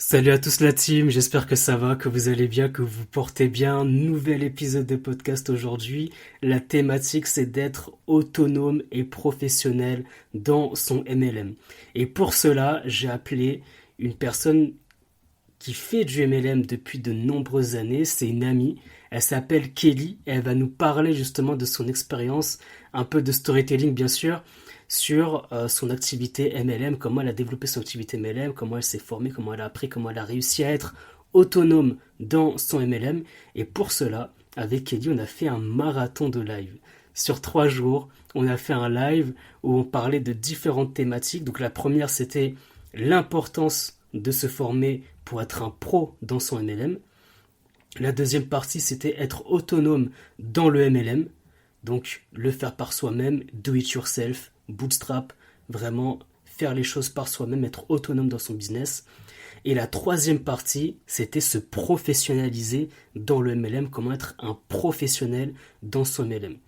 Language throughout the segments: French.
Salut à tous la team, j'espère que ça va, que vous allez bien, que vous vous portez bien. Nouvel épisode de podcast aujourd'hui. La thématique c'est d'être autonome et professionnel dans son MLM. Et pour cela, j'ai appelé une personne qui fait du MLM depuis de nombreuses années. C'est une amie. Elle s'appelle Kelly. Elle va nous parler justement de son expérience, un peu de storytelling bien sûr, sur son activité MLM, comment elle a développé son activité MLM, comment elle s'est formée, comment elle a appris, comment elle a réussi à être autonome dans son MLM. Et pour cela, avec Kelly, on a fait un marathon de live. Sur 3 jours, on a fait un live où on parlait de différentes thématiques. Donc la première, c'était l'importance de se former pour être un pro dans son MLM. La deuxième partie, c'était être autonome dans le MLM. Donc le faire par soi-même, do it yourself, bootstrap, vraiment faire les choses par soi-même, être autonome dans son business. Et la troisième partie, c'était se professionnaliser dans le MLM, comment être un professionnel dans son MLM.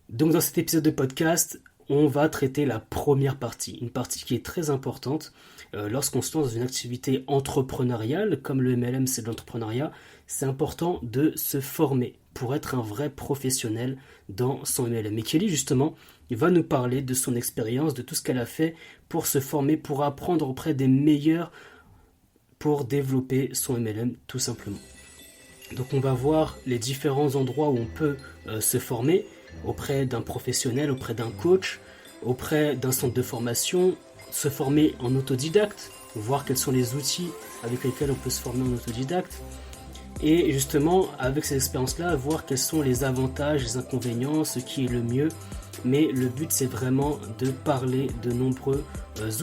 Donc dans cet épisode de podcast, on va traiter la première partie, une partie qui est très importante lorsqu'on se lance dans une activité entrepreneuriale, comme le MLM c'est de l'entrepreneuriat, c'est important de se former pour être un vrai professionnel dans son MLM. Et Kelly justement, il va nous parler de son expérience, de tout ce qu'elle a fait pour se former, pour apprendre auprès des meilleurs, pour développer son MLM tout simplement. Donc on va voir les différents endroits où on peut se former auprès d'un professionnel, auprès d'un coach, auprès d'un centre de formation, se former en autodidacte, voir quels sont les outils avec lesquels on peut se former en autodidacte. Et justement, avec ces expériences-là, voir quels sont les avantages, les inconvénients, ce qui est le mieux. Mais le but, c'est vraiment de parler de nombreux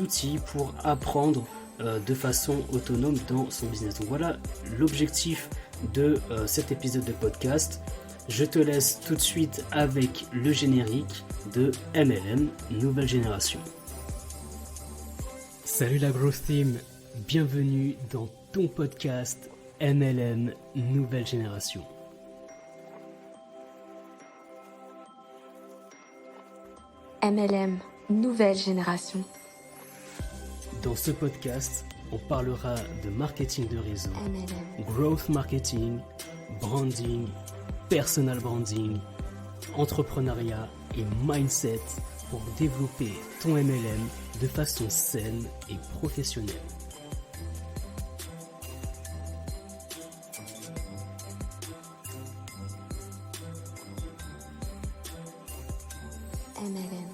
outils pour apprendre de façon autonome dans son business. Donc voilà l'objectif de cet épisode de podcast. Je te laisse tout de suite avec le générique de MLM Nouvelle Génération. Salut la Growth Team, bienvenue dans ton podcast MLM Nouvelle Génération. MLM Nouvelle Génération. Dans ce podcast, on parlera de marketing de réseau, MLM. growth marketing, branding, personal branding, entrepreneuriat et mindset pour développer ton MLM de façon saine et professionnelle. MLM.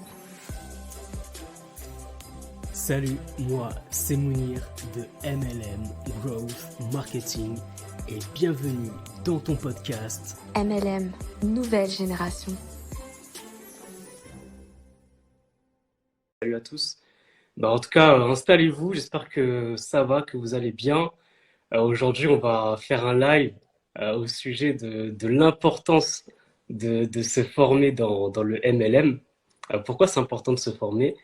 Salut, moi c'est Mounir de MLM Growth Marketing et bienvenue dans ton podcast MLM Nouvelle Génération. Salut à tous. En tout cas, installez-vous, j'espère que ça va, que vous allez bien. Aujourd'hui, on va faire un live au sujet de l'importance de se former dans le MLM. Pourquoi c'est important de se former?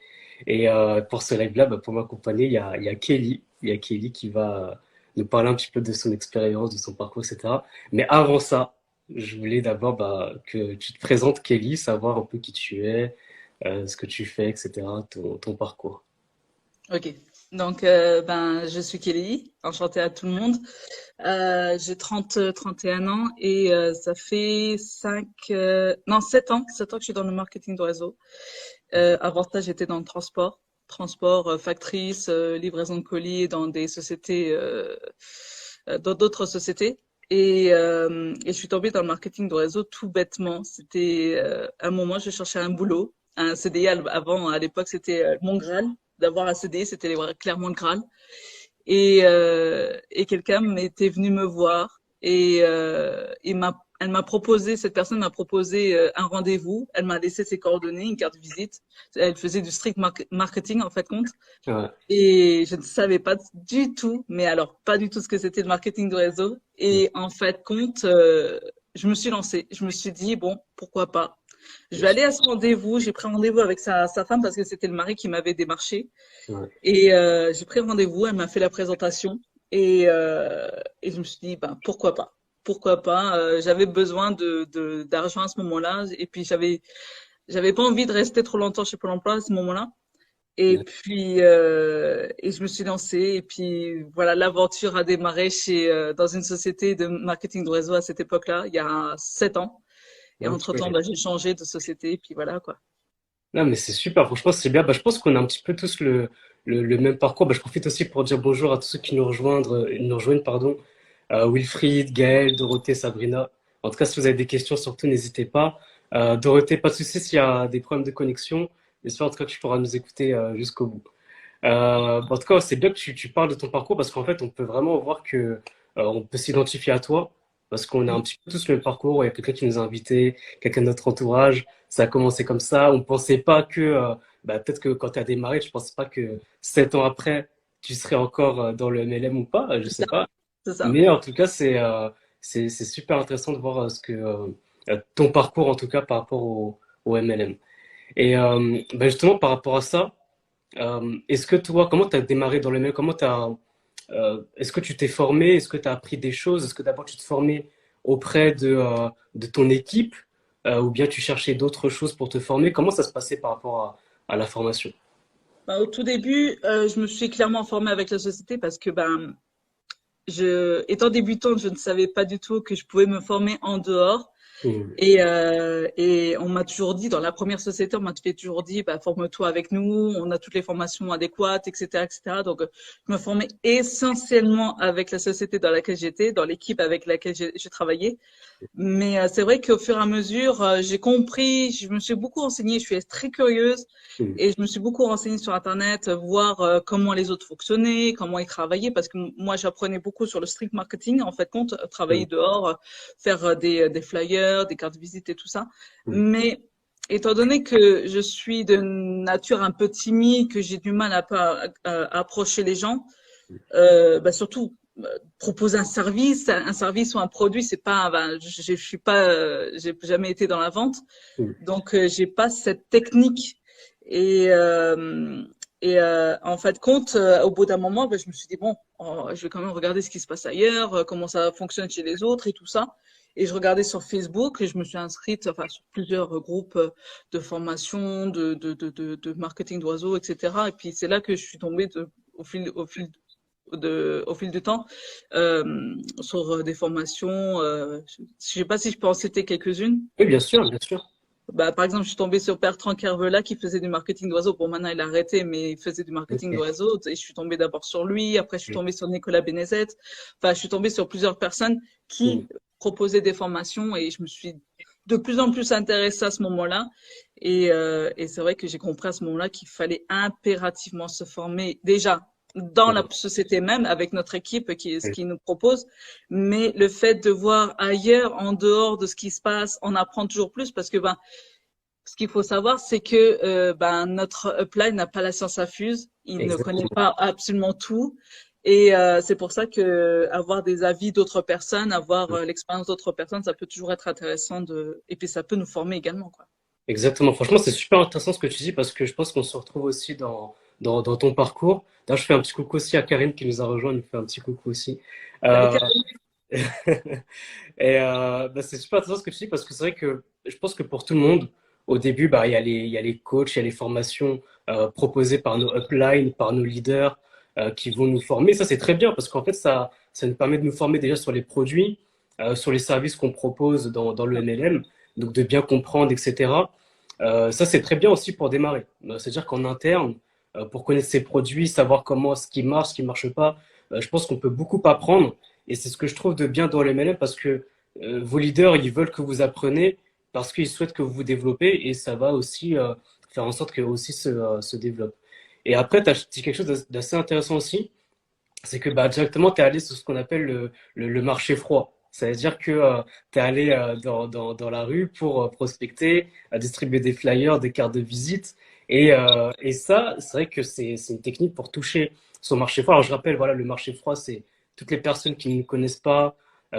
Et pour ce live-là, pour m'accompagner, il y a Kelly. Il y a Kelly qui va nous parler un petit peu de son expérience, de son parcours, etc. Mais avant ça, je voulais d'abord que tu te présentes, Kelly, savoir un peu qui tu es, ce que tu fais, etc., ton parcours. Ok, donc je suis Kelly, enchantée à tout le monde. J'ai 31 ans et ça fait 7 ans que je suis dans le marketing de réseau. Avant ça, j'étais dans le transport, factrice, livraison de colis dans des sociétés, dans d'autres sociétés. Et je suis tombée dans le marketing de réseau tout bêtement. C'était un moment, je cherchais un boulot, un CDI avant, à l'époque, c'était mon Graal. D'avoir un CDI, c'était clairement le Graal. Et quelqu'un m'était venu me voir et cette personne m'a proposé un rendez-vous. Elle m'a laissé ses coordonnées, une carte de visite. Elle faisait du strict marketing en fait compte. Ouais. Et je ne savais pas du tout, mais alors pas du tout ce que c'était le marketing de réseau. Et en fait compte, je me suis lancée. Je me suis dit bon, pourquoi pas. Je vais aller à ce rendez-vous. J'ai pris rendez-vous avec sa femme parce que c'était le mari qui m'avait démarché. Ouais. Et j'ai pris rendez-vous. Elle m'a fait la présentation et je me suis dit pourquoi pas. Pourquoi pas. J'avais besoin d'argent à ce moment-là et puis j'avais pas envie de rester trop longtemps chez Pôle Emploi à ce moment-là. Et puis, et je me suis lancée. Et puis, voilà, l'aventure a démarré dans une société de marketing de réseau à cette époque-là, il y a 7 ans. Et entre-temps, Ok. bah, j'ai changé de société. Et puis voilà, quoi. Non, mais c'est super, franchement, c'est bien. Bah, je pense qu'on a un petit peu tous le même parcours. Bah, je profite aussi pour dire bonjour à tous ceux qui nous rejoignent, pardon. Wilfried, Gaël, Dorothée, Sabrina. En tout cas, si vous avez des questions, surtout, n'hésitez pas. Dorothée, pas de souci s'il y a des problèmes de connexion. J'espère en tout cas que tu pourras nous écouter jusqu'au bout. En tout cas, c'est bien que tu parles de ton parcours parce qu'en fait, on peut vraiment voir que on peut s'identifier à toi parce qu'on a un petit peu tous le même parcours. Il y a quelqu'un qui nous a invités, quelqu'un de notre entourage. Ça a commencé comme ça. On pensait pas que, peut-être que quand tu as démarré, je pensais pas que 7 ans après, tu serais encore dans le MLM ou pas. Je C'est sais ça. pas. C'est ça. Mais en tout cas, c'est super intéressant de voir ton parcours en tout cas par rapport au MLM. Et justement par rapport à ça. Est-ce que toi, comment tu as démarré dans le mail? Est-ce que tu t'es formé? Est-ce que tu as appris des choses? Est-ce que d'abord tu te formais auprès de ton équipe ou bien tu cherchais d'autres choses pour te former? Comment ça se passait par rapport à la formation? Bah, au tout début, je me suis clairement formée avec la société parce que, ben, étant débutante, je ne savais pas du tout que je pouvais me former en dehors. Hmm. Et on m'a toujours dit, dans la première société, on m'a toujours dit, bah, forme-toi avec nous, on a toutes les formations adéquates, etc., etc. Donc, je me formais essentiellement avec la société dans laquelle j'étais, dans l'équipe avec laquelle j'ai travaillé. Mais c'est vrai qu'au fur et à mesure, j'ai compris, je me suis beaucoup renseignée, je suis très curieuse Hmm. et je me suis beaucoup renseignée sur Internet, voir comment les autres fonctionnaient, comment ils travaillaient, parce que moi, j'apprenais beaucoup sur le street marketing, en fait, compte, Hmm. travailler dehors, faire des flyers, des cartes de visite et tout ça. Hmm. Mais étant donné que je suis de nature un peu timide, que j'ai du mal à approcher les gens, bah surtout proposer un service ou un produit, c'est pas, ben, je suis pas, j'ai jamais été dans la vente, Hmm. donc j'ai pas cette technique. Et en fait, compte, au bout d'un moment, ben, je me suis dit bon, je vais quand même regarder ce qui se passe ailleurs, comment ça fonctionne chez les autres et tout ça. Et je regardais sur Facebook et je me suis inscrite, enfin, sur plusieurs groupes de formation, de marketing d'oiseaux, etc. Et puis c'est là que je suis tombée au fil du temps sur des formations. Je sais pas si je peux en citer quelques-unes. Oui, bien sûr, bien sûr. Bah, par exemple, je suis tombée sur Bertrand Kervela qui faisait du marketing d'oiseaux. Bon, maintenant, il a arrêté, mais il faisait du marketing Ok. d'oiseaux. Et je suis tombée d'abord sur lui. Après, je suis Hmm. tombée sur Nicolas Benezet. Enfin, je suis tombée sur plusieurs personnes Hmm. qui proposaient des formations et je me suis de plus en plus intéressée à ce moment-là. Et c'est vrai que j'ai compris à ce moment-là qu'il fallait impérativement se former déjà dans la Hmm. société même avec notre équipe qui est ce qui nous propose, mais le fait de voir ailleurs, en dehors de ce qui se passe, on apprend toujours plus parce que ben ce qu'il faut savoir, c'est que ben, notre upline n'a pas la science infuse, il ne connaît Exactement. pas absolument tout. Et c'est pour ça que avoir des avis d'autres personnes, avoir l'expérience d'autres personnes, ça peut toujours être intéressant et puis ça peut nous former également, quoi. Exactement. Franchement, c'est super intéressant ce que tu dis parce que je pense qu'on se retrouve aussi dans ton parcours. D'ailleurs, je fais un petit coucou aussi à Karim qui nous a rejoint. Il nous fait un petit coucou aussi. Salut, Euh, Karine. et c'est super intéressant ce que tu dis parce que c'est vrai que je pense que pour tout le monde, au début, il y a les coachs, il y a les formations proposées par nos uplines, par nos leaders qui vont nous former. Ça, c'est très bien parce qu'en fait, ça nous permet de nous former déjà sur les produits, sur les services qu'on propose dans le MLM, donc de bien comprendre, etc. Ça, c'est très bien aussi pour démarrer. C'est-à-dire qu'en interne, pour connaître ses produits, savoir comment ce qui marche pas, je pense qu'on peut beaucoup apprendre. Et c'est ce que je trouve de bien dans le MLM parce que vos leaders, ils veulent que vous appreniez parce qu'ils souhaitent que vous vous développez et ça va aussi faire en sorte que aussi se développe. Et après, tu as dit quelque chose d'assez intéressant aussi, c'est que directement, tu es allé sur ce qu'on appelle le marché froid. Ça veut dire que tu es allé dans la rue pour prospecter, distribuer des flyers, des cartes de visite. Et ça, c'est vrai que c'est une technique pour toucher son marché froid. Alors, je rappelle, voilà, le marché froid, c'est toutes les personnes qui ne nous connaissent pas,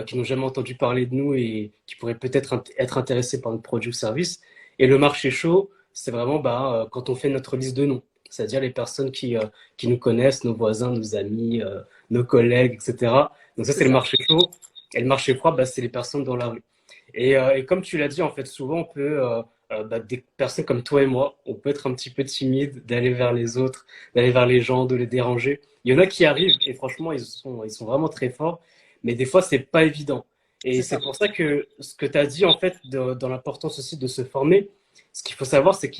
qui n'ont jamais entendu parler de nous et qui pourraient peut-être être intéressées par notre produit ou service. Et le marché chaud, c'est vraiment quand on fait notre liste de noms. C'est-à-dire les personnes qui nous connaissent, nos voisins, nos amis, nos collègues, etc. Donc ça, C'est c'est le ça. marché chaud. Et le marché froid, c'est les personnes dans la rue. Et comme tu l'as dit, en fait, souvent, on peut des personnes comme toi et moi, on peut être un petit peu timide d'aller vers les autres, d'aller vers les gens, de les déranger. Il y en a qui arrivent et franchement, ils sont vraiment très forts, mais des fois, c'est pas évident. Et C'est c'est ça. pour ça que ce que tu as dit, en fait, dans l'importance aussi de se former, ce qu'il faut savoir, c'est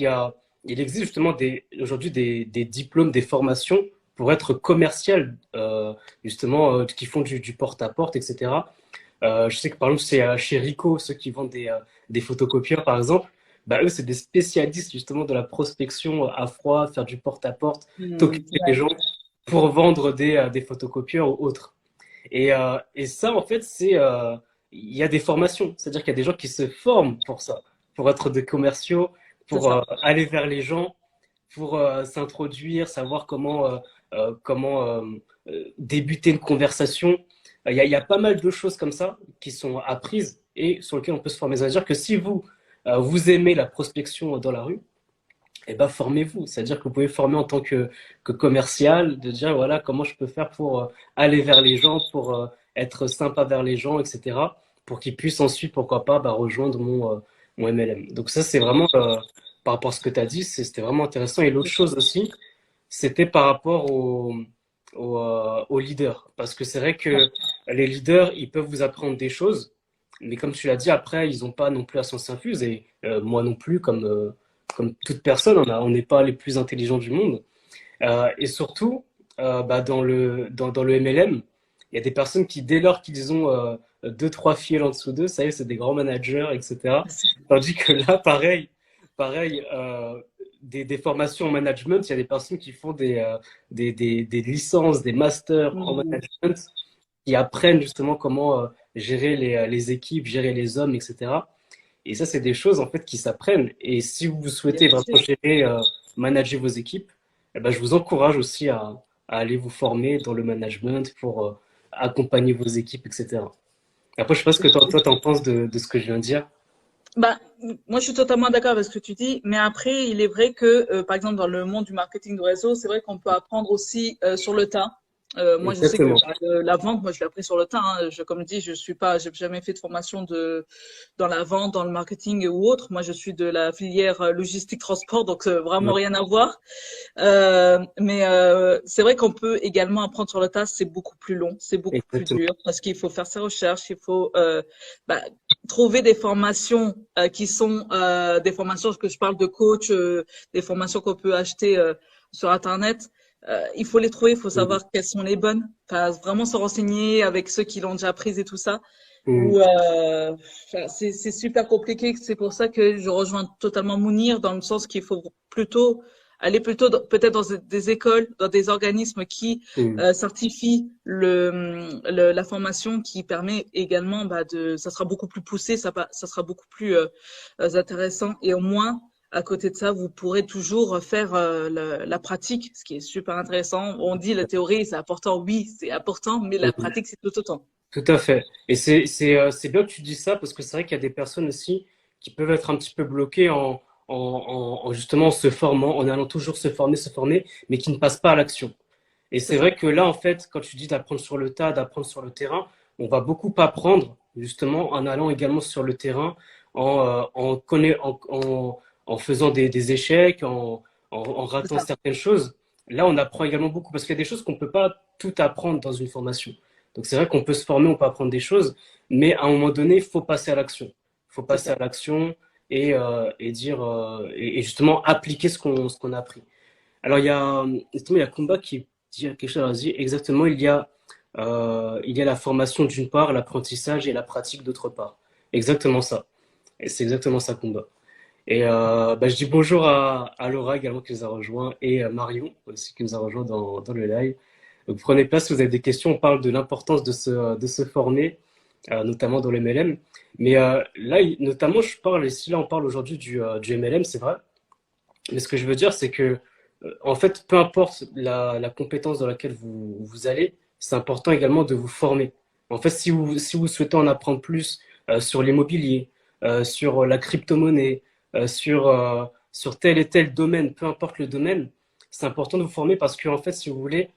il existe justement aujourd'hui des diplômes, des formations pour être commercial, justement, qui font du porte-à-porte, etc. Je sais que par exemple, c'est chez Ricoh, ceux qui vendent des photocopieurs, par exemple, bah, eux, c'est des spécialistes justement de la prospection à froid, faire du porte-à-porte, t'occuper des Ouais, gens pour vendre des photocopieurs ou autres. Et ça, en fait, il y a des formations, c'est-à-dire qu'il y a des gens qui se forment pour ça, pour être des commerciaux, c'est pour ça. aller vers les gens, pour s'introduire, savoir comment débuter une conversation. Il y a pas mal de choses comme ça qui sont apprises et sur lesquelles on peut se former. C'est-à-dire que si vous aimez la prospection dans la rue, eh ben, formez-vous. C'est-à-dire que vous pouvez former en tant que commercial, de dire voilà comment je peux faire pour aller vers les gens, pour être sympa vers les gens, etc. Pour qu'ils puissent ensuite, pourquoi pas, bah, rejoindre mon MLM. Donc ça, c'est vraiment, par rapport à ce que tu as dit, c'était vraiment intéressant. Et l'autre chose aussi, c'était par rapport aux leaders. Parce que c'est vrai que les leaders, ils peuvent vous apprendre des choses, mais comme tu l'as dit, après, ils n'ont pas non plus à s'en s'infuse. Et moi non plus, comme toute personne, on n'est pas les plus intelligents du monde. Et surtout, bah, dans le MLM, il y a des personnes qui, dès lors qu'ils ont deux, trois filles en dessous d'eux, ça y est, c'est des grands managers, etc. Tandis que là, pareil des formations en management, il y a des personnes qui font des licences, des masters en Mm. management, qui apprennent justement comment gérer les équipes, gérer les hommes, etc. Et ça, c'est des choses en fait qui s'apprennent. Et si vous souhaitez Bien vraiment sûr. gérer, manager vos équipes, eh ben, je vous encourage aussi à aller vous former dans le management pour accompagner vos équipes, etc. Après, je sais pas ce que toi, t'en penses de ce que je viens de dire. Bah, moi, je suis totalement d'accord avec ce que tu dis, mais après, il est vrai que, par exemple, dans le monde du marketing de réseau, c'est vrai qu'on peut apprendre aussi sur le tas. Moi, je sais que Exactement. bah, la vente, moi, je l'ai appris sur le tas. Hein. Comme dit, je suis pas, j'ai jamais fait de formation dans la vente, dans le marketing ou autre. Moi, je suis de la filière logistique transport, donc vraiment Ouais, rien à voir. Mais c'est vrai qu'on peut également apprendre sur le tas. C'est beaucoup plus long, c'est beaucoup plus exactement. dur parce qu'il faut faire ses recherches, il faut bah, trouver des formations qui sont des formations que je parle de coach, des formations qu'on peut acheter sur Internet. Il faut les trouver, il faut Mhm. savoir quelles sont les bonnes. Enfin, vraiment se renseigner avec ceux qui l'ont déjà prises et tout ça. Mhm. Ou enfin, c'est super compliqué. C'est pour ça que je rejoins totalement Mounir dans le sens qu'il faut plutôt aller plutôt peut-être dans des écoles, dans des organismes qui Mhm. certifient la formation, qui permet également bah, ça sera beaucoup plus poussé, ça sera beaucoup plus intéressant et au moins à côté de ça, vous pourrez toujours faire la pratique, ce qui est super intéressant. On dit la théorie, c'est important, oui, c'est important, mais la Mhm. pratique, c'est tout autant. Tout à fait. Et c'est bien que tu dis ça parce que c'est vrai qu'il y a des personnes aussi qui peuvent être un petit peu bloquées en justement se formant, en allant toujours se former, mais qui ne passent pas à l'action. Et C'est c'est ça. vrai que là, en fait, quand tu dis d'apprendre sur le tas, d'apprendre sur le terrain, on va beaucoup apprendre justement en allant également sur le terrain, en faisant des échecs, en C'est ratant ça. certaines choses. Là, on apprend également beaucoup parce qu'il y a des choses qu'on ne peut pas tout apprendre dans une formation. Donc c'est vrai qu'on peut se former, on peut apprendre des choses, mais à un moment donné, il faut passer à l'action. Il faut C'est passer à ça. l'action et dire et justement appliquer ce qu'on a appris. Alors justement, il y a Kumba qui dit quelque chose, alors, il dit exactement, il y a la formation d'une part, l'apprentissage et la pratique d'autre part. Exactement ça. Et c'est exactement ça, Kumba. Et bah, je dis bonjour à Laura également qui nous a rejoint et à Marion aussi qui nous a rejoint dans le live. Donc prenez place si vous avez des questions. On parle de l'importance de se former, notamment dans le MLM. Mais là, notamment, ici, là, on parle aujourd'hui du MLM, c'est vrai. Mais ce que je veux dire, c'est que, en fait, peu importe la compétence dans laquelle vous allez, c'est important également de vous former. En fait, si vous souhaitez en apprendre plus sur l'immobilier, sur la crypto-monnaie, sur tel et tel domaine, peu importe le domaine, c'est important de vous former parce que, en fait, si vous voulez,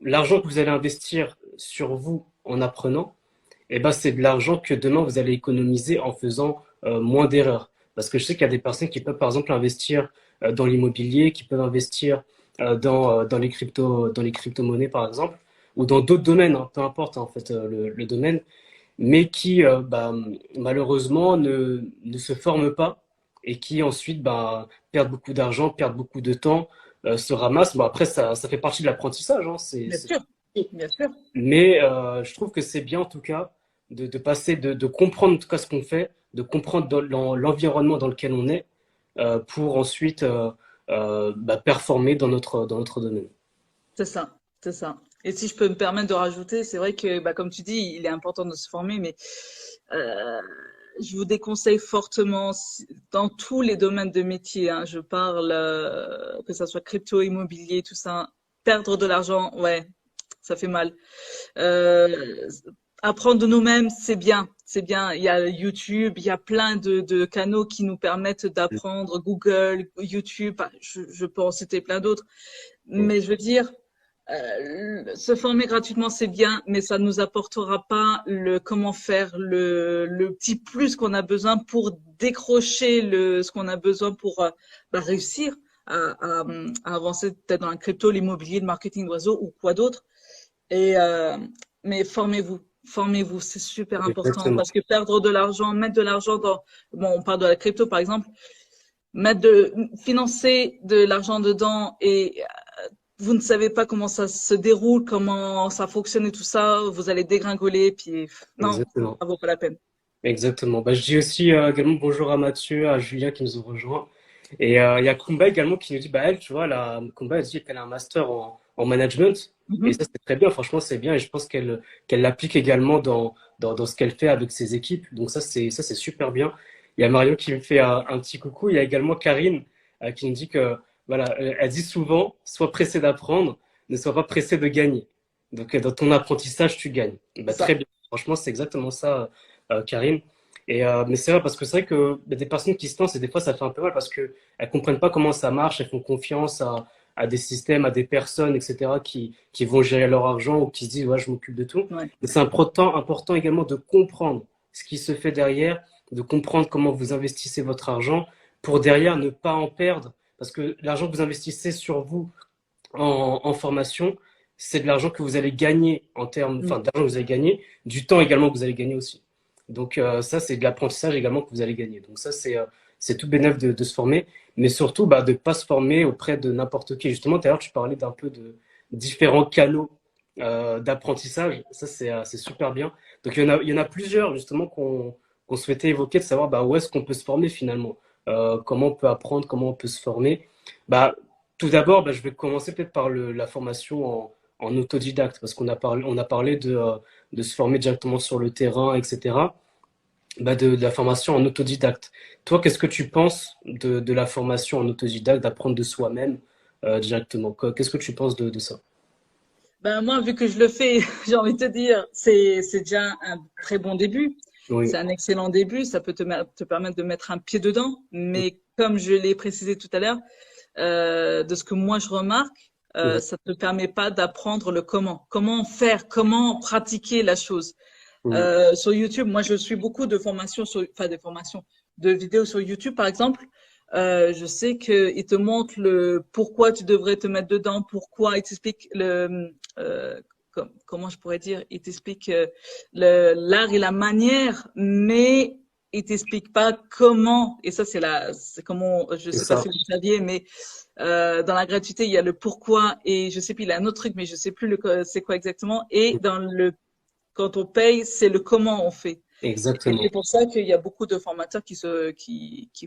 l'argent que vous allez investir sur vous en apprenant, eh ben, c'est de l'argent que demain vous allez économiser en faisant moins d'erreurs. Parce que je sais qu'il y a des personnes qui peuvent, par exemple, investir dans l'immobilier, qui peuvent investir dans dans les crypto-monnaies, par exemple, ou dans d'autres domaines, hein, peu importe en fait le domaine, mais qui malheureusement ne se forment pas et qui ensuite perdent beaucoup d'argent, perdent beaucoup de temps, se ramassent. Bon, après, ça fait partie de l'apprentissage, hein, Bien sûr, bien sûr. mais je trouve que c'est bien en tout cas de passer, de comprendre en tout cas ce qu'on fait, de comprendre l'environnement dans lequel on est pour ensuite performer dans notre domaine. C'est ça, c'est ça. Et si je peux me permettre de rajouter, c'est vrai que, bah, comme tu dis, il est important de se former, mais euh, je vous déconseille fortement, dans tous les domaines de métier, hein, je parle, que ça soit crypto, immobilier, tout ça, perdre de l'argent, ouais, ça fait mal. Euh, Apprendre de nous-mêmes, c'est bien, c'est bien. Il y a YouTube, il y a plein de canaux qui nous permettent d'apprendre, Google, YouTube, bah, je peux en citer plein d'autres. Mais je veux dire, se former gratuitement, c'est bien, mais ça ne nous apportera pas le comment faire le petit plus qu'on a besoin pour décrocher ce qu'on a besoin pour réussir à avancer peut-être dans la crypto, l'immobilier, le marketing d'oiseaux ou quoi d'autre. Et mais formez-vous, formez-vous, c'est super important Exactement. parce que perdre de l'argent, mettre de l'argent dans, bon, on parle de la crypto par exemple, financer de l'argent dedans et vous ne savez pas comment ça se déroule, comment ça fonctionne et tout ça, vous allez dégringoler, puis non, Exactement. ça vaut pas la peine. Exactement. Bah, je dis aussi également bonjour à Mathieu, à Julien qui nous ont rejoints. Et il y a Kumba également qui nous dit, bah elle, tu vois, Kumba, elle dit qu'elle a un master en management. Et Mhm. ça, c'est très bien, franchement, c'est bien. Et je pense qu'elle l'applique également dans ce qu'elle fait avec ses équipes. Donc ça, c'est super bien. Il y a Marion qui me fait un petit coucou. Il y a également Karine qui nous dit que, voilà, elle dit souvent, sois pressé d'apprendre, ne sois pas pressé de gagner. Donc dans ton apprentissage, tu gagnes. Et C'est bah, très ça. bien. Franchement, c'est exactement ça, Karine. Mais c'est vrai parce que c'est vrai que y a des personnes qui se lancent et des fois ça fait un peu mal parce que elles comprennent pas comment ça marche, elles font confiance à des systèmes, à des personnes, etc. qui vont gérer leur argent ou qui se disent ouais je m'occupe de tout. Ouais. Mais c'est important également de comprendre ce qui se fait derrière, de comprendre comment vous investissez votre argent pour derrière ne pas en perdre parce que l'argent que vous investissez sur vous en formation, c'est de l'argent que vous allez gagner en termes, Mm. enfin d'argent que vous allez gagner, du temps également que vous allez gagner aussi. Donc ça, c'est de l'apprentissage également que vous allez gagner. Donc ça, c'est tout bénéf de se former, mais surtout de ne pas se former auprès de n'importe qui. Justement, tout à l'heure, tu parlais d'un peu de différents canaux d'apprentissage. Ça, c'est super bien. Donc il y en a plusieurs justement qu'on souhaitait évoquer, de savoir où est-ce qu'on peut se former finalement, comment on peut apprendre, comment on peut se former. Bah, tout d'abord, je vais commencer peut-être par la formation en autodidacte, parce on a parlé de se former directement sur le terrain, etc. De la formation en autodidacte. Toi, qu'est-ce que tu penses de la formation en autodidacte, d'apprendre de soi-même directement? Qu'est-ce que tu penses de ça? Ben moi, vu que je le fais, j'ai envie de te dire, c'est déjà un très bon début. C'est Oui, un excellent début. Ça peut te permettre de mettre un pied dedans. Mais comme je l'ai précisé tout à l'heure, de ce que moi je remarque, mhm, ça ne te permet pas d'apprendre le comment. Comment faire, comment pratiquer la chose. mhm, Sur YouTube, moi je suis beaucoup de formations, enfin des formations, de vidéos sur YouTube par exemple. Je sais qu'ils te montrent le pourquoi tu devrais te mettre dedans, pourquoi ils t'expliquent comment je pourrais dire, ils t'expliquent l'art et la manière, mais ils t'expliquent pas comment. Et ça c'est comment, je c'est sais pas ça. si vous saviez, mais dans la gratuité il y a le pourquoi et je sais plus il y a un autre truc, mais je sais plus c'est quoi exactement. Et dans le quand on paye, c'est le comment on fait. Et c'est Exactement. pour ça qu'il y a beaucoup de formateurs qui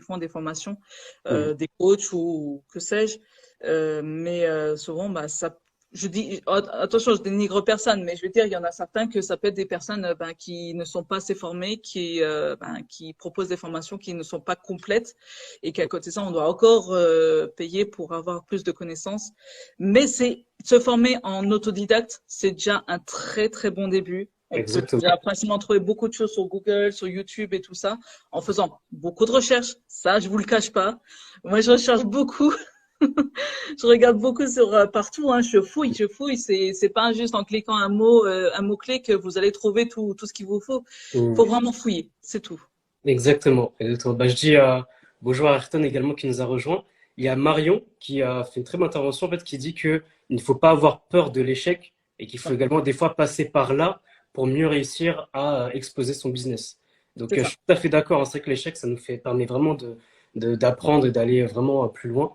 font des formations, Mhm. des coachs ou que sais-je. Mais souvent, je dis, attention, je dénigre personne, mais je veux dire, il y en a certains que ça peut être des personnes qui ne sont pas assez formées, qui proposent des formations qui ne sont pas complètes et qu'à côté de ça, on doit encore payer pour avoir plus de connaissances. Mais c'est se former en autodidacte, c'est déjà un très très bon début. On peut déjà Exactement. facilement trouver beaucoup de choses sur Google, sur YouTube et tout ça, en faisant beaucoup de recherches. Ça, je vous le cache pas. Moi, je recherche beaucoup. Je regarde beaucoup sur partout. Hein. Je fouille, je fouille. C'est pas juste en cliquant un mot clé que vous allez trouver tout ce qu'il vous faut. Mhm. Faut vraiment fouiller. C'est tout. Exactement. Exactement. Je dis Bonjour à Ayrton également qui nous a rejoint. Il y a Marion qui a fait une très bonne intervention en fait, qui dit que il ne faut pas avoir peur de l'échec et qu'il faut Ouais, également des fois passer par là pour mieux réussir à exposer son business. Donc c'est je ça. suis tout à fait d'accord, hein. C'est vrai que l'échec, ça nous permet vraiment d'apprendre et d'aller vraiment plus loin.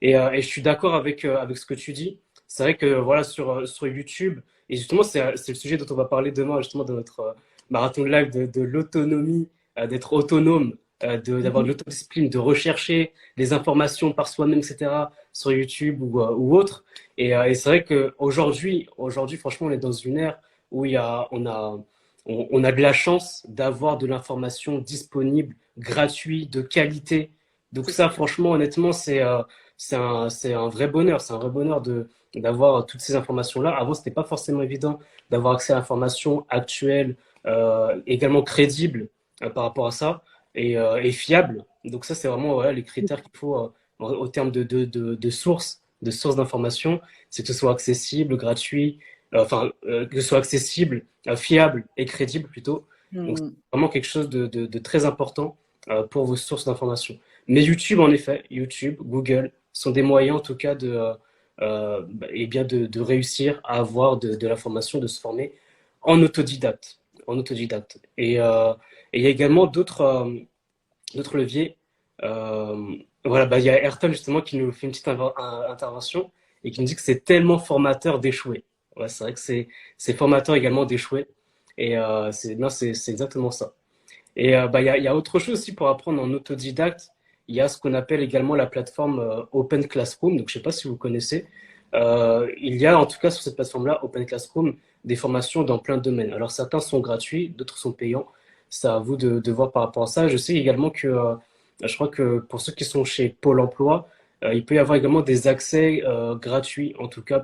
Et je suis d'accord avec ce que tu dis. C'est vrai que voilà, sur YouTube, et justement, c'est le sujet dont on va parler demain, justement, de notre marathon de live, de l'autonomie, d'être autonome, d'avoir de Mhm. l'autodiscipline, de rechercher des informations par soi-même, etc., sur YouTube ou autre. Et c'est vrai qu'aujourd'hui, franchement, on est dans une ère où on a de la chance d'avoir de l'information disponible, gratuite, de qualité. Donc C'est ça, ça. franchement, honnêtement, c'est un vrai bonheur. C'est un vrai bonheur d'avoir toutes ces informations-là. Avant, c'était pas forcément évident d'avoir accès à l'information actuelle, également crédible par rapport à ça et fiable. Donc ça, c'est vraiment voilà, les critères qu'il faut au terme de sources d'information, c'est que ce soit accessible, gratuit, que ce soit accessible, fiable et crédible plutôt. Donc c'est Mhm. vraiment quelque chose de très important pour vos sources d'information. Mais YouTube, en effet, YouTube, Google sont des moyens en tout cas et bien de réussir à avoir de l'information, de se former en autodidacte. En autodidacte. Et il y a également d'autres leviers. Voilà, bah, il y a Ayrton justement qui nous fait une petite intervention et qui nous dit que c'est tellement formateur d'échouer. Ouais, c'est vrai que c'est formateur également d'échouer. Non, c'est exactement ça. Bah, il y a autre chose aussi pour apprendre en autodidacte. Il y a ce qu'on appelle également la plateforme Open Classroom. Donc, je ne sais pas si vous connaissez. Il y a en tout cas sur cette plateforme-là, Open Classroom, des formations dans plein de domaines. Alors, certains sont gratuits, d'autres sont payants. C'est à vous de voir par rapport à ça. Je sais également que je crois que pour ceux qui sont chez Pôle Emploi, il peut y avoir également des accès gratuits, en tout cas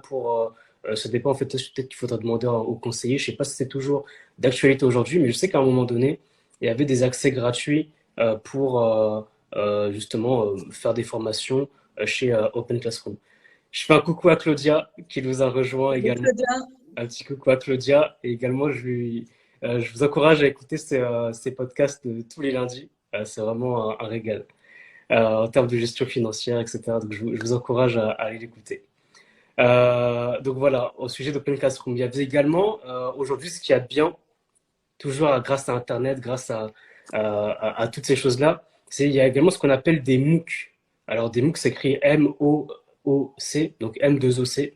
ça dépend en fait, peut-être qu'il faudra demander au conseiller. Je ne sais pas si c'est toujours d'actualité aujourd'hui, mais je sais qu'à un moment donné, il y avait des accès gratuits pour justement faire des formations chez Open Classroom. Je fais un coucou à Claudia qui nous a rejoint Bon, également. très bien. Un petit coucou à Claudia. Et également, je vous encourage à écouter ces podcasts tous les lundis. C'est vraiment un régal en termes de gestion financière, etc. Donc, je vous encourage à aller l'écouter. Donc voilà, au sujet d'Open Classroom, il y avait également aujourd'hui ce qu'il y a de bien toujours grâce à Internet, grâce à toutes ces choses-là, il y a également ce qu'on appelle des MOOC. Alors des MOOC s'écrit M-O-O-C, donc M2OC.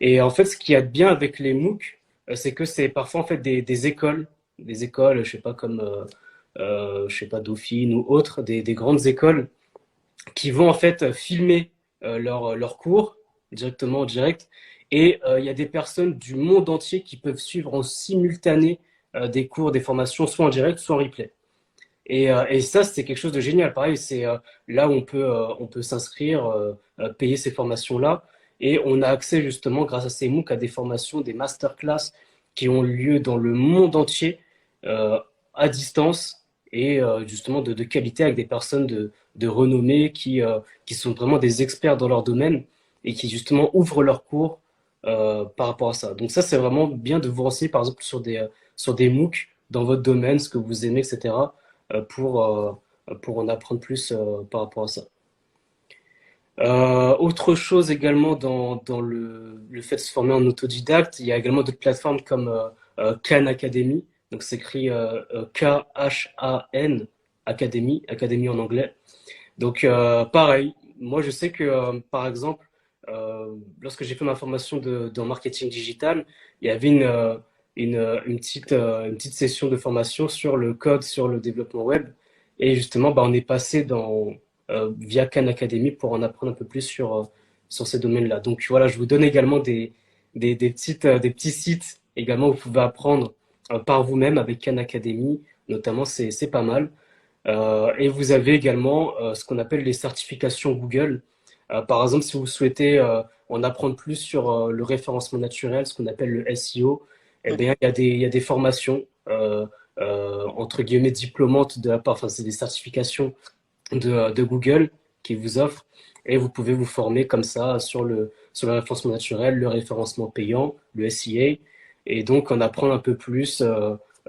Et en fait, ce qu'il y a de bien avec les MOOC, c'est que c'est parfois en fait des écoles, je sais pas comme, je sais pas Dauphine ou autres, des grandes écoles qui vont en fait filmer leurs cours directement en direct. Et il y a des personnes du monde entier qui peuvent suivre en simultané des cours, des formations, soit en direct, soit en replay. Et ça, c'est quelque chose de génial. Pareil, c'est là où on peut s'inscrire, payer ces formations-là. Et on a accès justement, grâce à ces MOOC, à des formations, des masterclass qui ont lieu dans le monde entier, euh, à distance, et justement de qualité avec des personnes de renommée qui sont vraiment des experts dans leur domaine et qui justement ouvrent leurs cours par rapport à ça. Donc ça, c'est vraiment bien de vous renseigner, par exemple, sur des MOOC dans votre domaine, ce que vous aimez, etc pour en apprendre plus par rapport à ça. Autre chose également dans le fait de se former en autodidacte, il y a également d'autres plateformes comme Khan Academy, donc c'est écrit Khan Academy, Academy en anglais. Donc pareil, moi je sais que par exemple, lorsque j'ai fait ma formation dans marketing digital, il y avait une petite session de formation sur le code, sur le développement web. Et justement, bah, on est passé via Khan Academy pour en apprendre un peu plus sur ces domaines-là. Donc voilà, je vous donne également des petits sites également où vous pouvez apprendre par vous-même avec Khan Academy, notamment, c'est pas mal. Et vous avez également ce qu'on appelle les certifications Google. Par exemple, si vous souhaitez en apprendre plus sur le référencement naturel, ce qu'on appelle le SEO, eh bien, il y a des formations, entre guillemets, diplômantes de la part, enfin, c'est des certifications de Google qui vous offrent et vous pouvez vous former comme ça sur le référencement naturel, le référencement payant, le SEA, et donc en apprendre un peu plus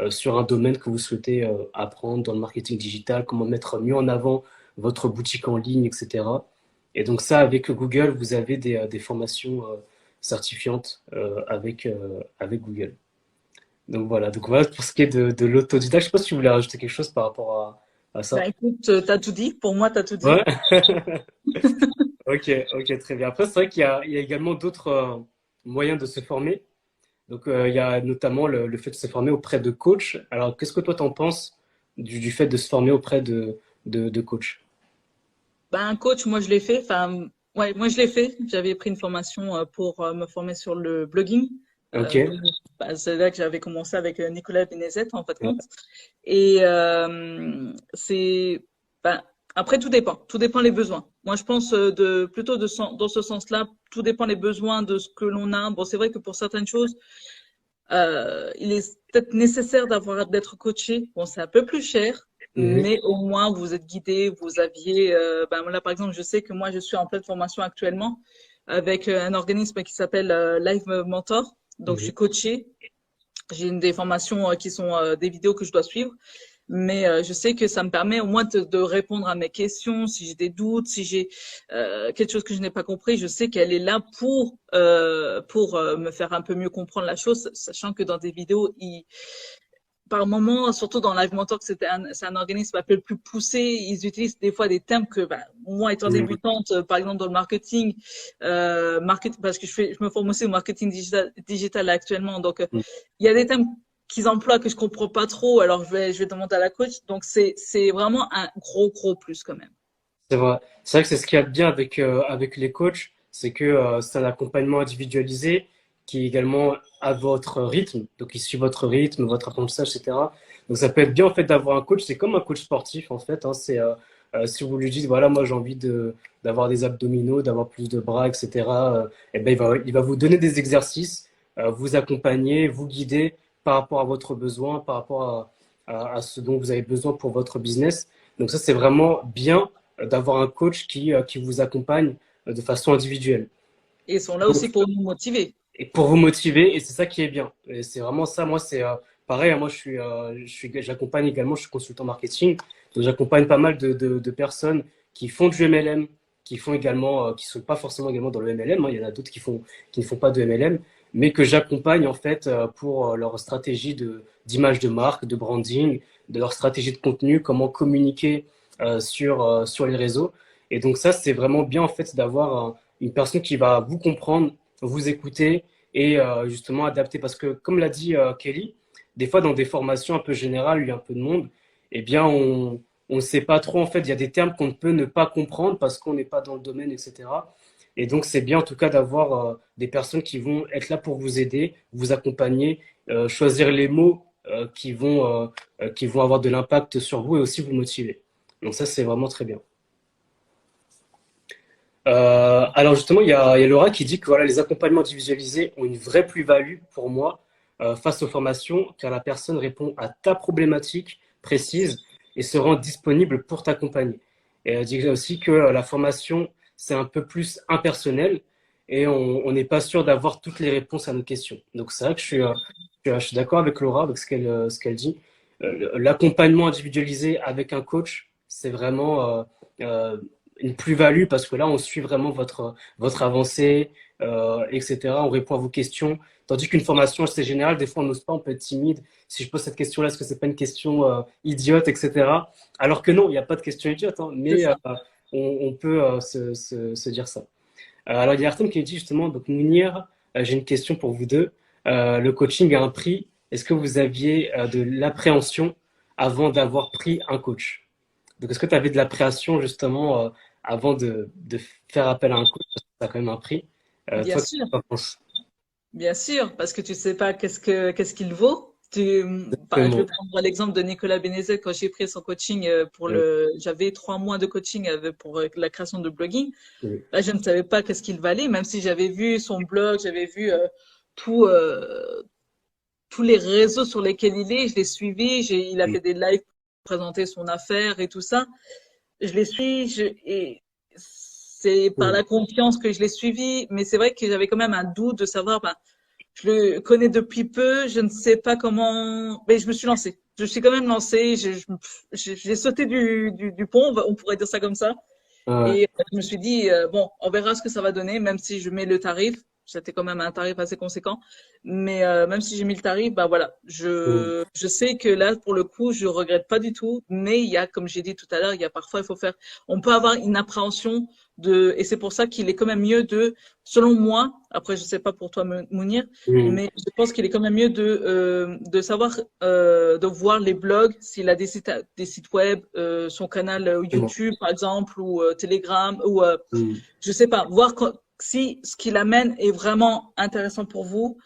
sur un domaine que vous souhaitez apprendre dans le marketing digital, comment mettre mieux en avant votre boutique en ligne, etc. Et donc ça, avec Google, vous avez des formations certifiantes avec Google. Donc voilà pour ce qui est de l'autodidacte. Je sais pas si tu voulais rajouter quelque chose par rapport à Ben ça. écoute, t'as tout dit. Pour moi, t'as tout dit. Ouais. Ok, ok, très bien. Après, c'est vrai qu'il y a également d'autres moyens de se former. Donc, il y a notamment le fait de se former auprès de coachs. Alors, qu'est-ce que toi, t'en penses du fait de se former auprès de coachs? Ben, un coach, moi, je l'ai fait. Enfin, ouais, moi, je l'ai fait. J'avais pris une formation pour me former sur le blogging. Ok. Euh, ben, c'est là que j'avais commencé avec Nicolas Benezet, en fait, Ouais. compte. Et ben, après, tout dépend. Tout dépend les besoins. Moi, je pense plutôt dans ce sens-là, tout dépend les besoins de ce que l'on a. Bon, c'est vrai que pour certaines choses, il est peut-être nécessaire d'être coaché. Bon, c'est un peu plus cher, Mhm. mais au moins vous êtes guidé. Vous aviez, ben là par exemple, je sais que moi je suis en pleine formation actuellement avec un organisme qui s'appelle Live Mentor. Donc je Mhm. suis coachée. J'ai des formations qui sont des vidéos que je dois suivre. Mais je sais que ça me permet au moins de répondre à mes questions, si j'ai des doutes, si j'ai quelque chose que je n'ai pas compris, je sais qu'elle est là pour me faire un peu mieux comprendre la chose, sachant que dans des vidéos, par moment, surtout dans Live Mentor, que c'est un organisme un peu plus poussé, ils utilisent des fois des termes que bah, moi, étant Mhm. débutante, par exemple dans le marketing, parce que je me forme aussi au marketing digital actuellement, donc il y a des termes qu'ils emploient que je comprends pas trop, alors je vais demander à la coach. Donc c'est vraiment un gros plus quand même. C'est vrai. C'est vrai que c'est ce qu'il y a de bien avec les coachs, c'est que c'est un accompagnement individualisé qui est également à votre rythme. Donc, il suit votre rythme, votre apprentissage, etc. Donc, ça peut être bien en fait d'avoir un coach. C'est comme un coach sportif en fait, hein. Si vous lui dites voilà, moi j'ai envie d'avoir des abdominaux, d'avoir plus de bras, etc. Et ben il va vous donner des exercices, vous accompagner, vous guider par rapport à votre besoin, par rapport à ce dont vous avez besoin pour votre business. Donc ça, c'est vraiment bien d'avoir un coach qui vous accompagne de façon individuelle. Et ils sont là Donc, aussi pour nous motiver. et pour vous motiver, et c'est ça qui est bien. Et c'est vraiment ça. Moi, c'est pareil. Hein. Moi, j'accompagne également. Je suis consultant marketing, donc j'accompagne pas mal de personnes qui font du MLM, qui font également, qui sont pas forcément également dans le MLM. Hein. Il y en a d'autres qui ne font pas de MLM, mais que j'accompagne en fait pour leur stratégie d'image de marque, de branding, de leur stratégie de contenu, comment communiquer sur les réseaux. Et donc ça, c'est vraiment bien en fait d'avoir une personne qui va vous comprendre, vous écouter et justement adapter. Parce que, comme l'a dit Kelly, des fois dans des formations un peu générales, il y a un peu de monde, eh bien, on ne sait pas trop. En fait, il y a des termes qu'on ne peut ne pas comprendre parce qu'on n'est pas dans le domaine, etc. Et donc, c'est bien en tout cas d'avoir des personnes qui vont être là pour vous aider, vous accompagner, choisir les mots qui vont avoir de l'impact sur vous et aussi vous motiver. Donc ça, c'est vraiment très bien. Alors justement, il y a Laura qui dit que voilà, les accompagnements individualisés ont une vraie plus-value pour moi face aux formations, car la personne répond à ta problématique précise et se rend disponible pour t'accompagner. Et elle dit aussi que la formation, c'est un peu plus impersonnel et on n'est pas sûr d'avoir toutes les réponses à nos questions. Donc c'est vrai que je suis d'accord avec Laura, avec ce qu'elle dit. L'accompagnement individualisé avec un coach, c'est vraiment une plus-value parce que là, on suit vraiment votre avancée, etc. On répond à vos questions. Tandis qu'une formation assez générale, des fois, on n'ose pas, on peut être timide. Si je pose cette question-là, est-ce que c'est pas une question idiote, etc. Alors que non, il n'y a pas de question idiote, hein, C'est mais ça. on peut se dire ça. Alors, il y a Artem qui dit justement, donc Mounir, j'ai une question pour vous deux. Le coaching a un prix. Est-ce que vous aviez de l'appréhension avant d'avoir pris un coach? Donc, est-ce que tu avais de l'appréhension justement avant de faire appel à un coach? Parce que ça a quand même un prix. Bien Toi, sûr. tu penses? Bien sûr, parce que tu sais pas qu'est-ce qu'il vaut. Bah, je vais Exactement. prendre l'exemple de Nicolas Benezet quand j'ai pris son coaching j'avais 3 mois de coaching pour la création de blogging. Là, je ne savais pas qu'est-ce qu'il valait, même si j'avais vu son blog, j'avais vu tout, tous les réseaux sur lesquels il est, je l'ai suivi, il a fait des lives pour présenter son affaire et tout ça. Je l'ai suivi, et c'est par la confiance que je l'ai suivi, mais c'est vrai que j'avais quand même un doute de savoir, ben, Je le connais depuis peu. Je ne sais pas comment, mais je me suis lancée. Je suis quand même lancée. J'ai sauté du pont, on pourrait dire ça comme ça. Ouais. Et je me suis dit, bon, on verra ce que ça va donner, même si je mets le tarif. C'était quand même un tarif assez conséquent. Mais même si j'ai mis le tarif, bah voilà, Mm. je sais que là, pour le coup, je regrette pas du tout. Mais il y a, comme j'ai dit tout à l'heure, il y a parfois, il faut faire, on peut avoir une appréhension et c'est pour ça qu'il est quand même mieux selon moi, après je sais pas pour toi, Mounir, Mm. mais je pense qu'il est quand même mieux de savoir, de voir les blogs, s'il a des sites web, son canal Exactement. YouTube par exemple, ou Telegram, ou Mm. je sais pas, voir si ce qu'il amène est vraiment intéressant pour vous,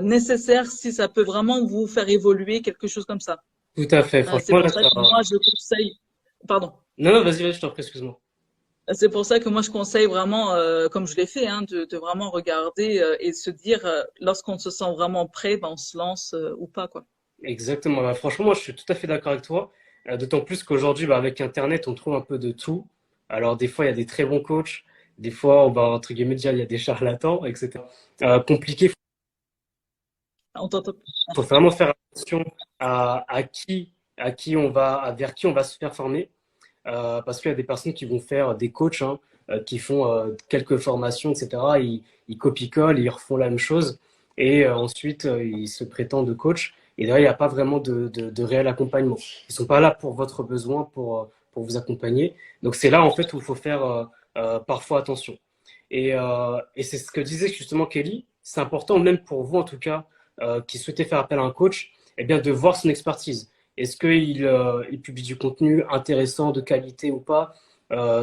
nécessaire, si ça peut vraiment vous faire évoluer, quelque chose comme ça. Tout à fait. C'est Franchement, pour là, ça que moi je conseille, pardon. non, non, vas-y, je t'en prie, excuse-moi. C'est pour ça que moi je conseille vraiment, comme je l'ai fait, hein, de vraiment regarder et se dire, lorsqu'on se sent vraiment prêt, ben on se lance ou pas, quoi. Exactement. Bah, franchement, moi, je suis tout à fait d'accord avec toi. D'autant plus qu'aujourd'hui, bah, avec Internet, on trouve un peu de tout. Alors, des fois, il y a des très bons coachs. Des fois, on va, entre guillemets, dire, il y a des charlatans, etc. Compliqué. On t'entend. Il faut vraiment faire attention à qui on va, vers qui on va se faire former. Parce qu'il y a des personnes qui vont faire des coachs, hein, qui font quelques formations, etc. Ils copient-collent, ils refont la même chose. Et ensuite, ils se prétendent coach. Et derrière, il n'y a pas vraiment de réel accompagnement. Ils ne sont pas là pour votre besoin, pour vous accompagner. Donc c'est là, en fait, où il faut faire parfois attention. Et c'est ce que disait justement Kelly. C'est important, même pour vous en tout cas, qui souhaitez faire appel à un coach, eh bien, de voir son expertise. Est-ce qu'il publie du contenu intéressant, de qualité ou pas,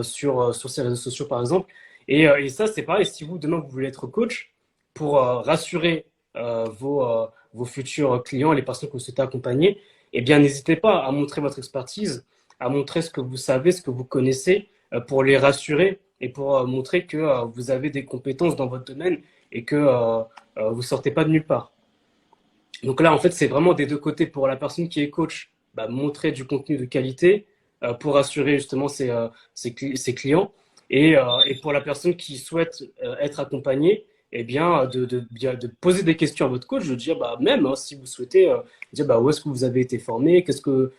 sur ses réseaux sociaux, par exemple. Et ça, c'est pareil, si vous, demain, vous voulez être coach, pour rassurer vos futurs clients, les personnes que vous souhaitez accompagner, eh bien, n'hésitez pas à montrer votre expertise, à montrer ce que vous savez, ce que vous connaissez, pour les rassurer et pour montrer que vous avez des compétences dans votre domaine et que vous ne sortez pas de nulle part. Donc là, en fait, c'est vraiment des deux côtés. Pour la personne qui est coach, bah, montrer du contenu de qualité pour assurer justement ses clients. Et pour la personne qui souhaite être accompagnée, eh bien, de poser des questions à votre coach, de dire, bah, même hein, si vous souhaitez, dire bah, où est-ce que vous avez été formé, qu'est-ce que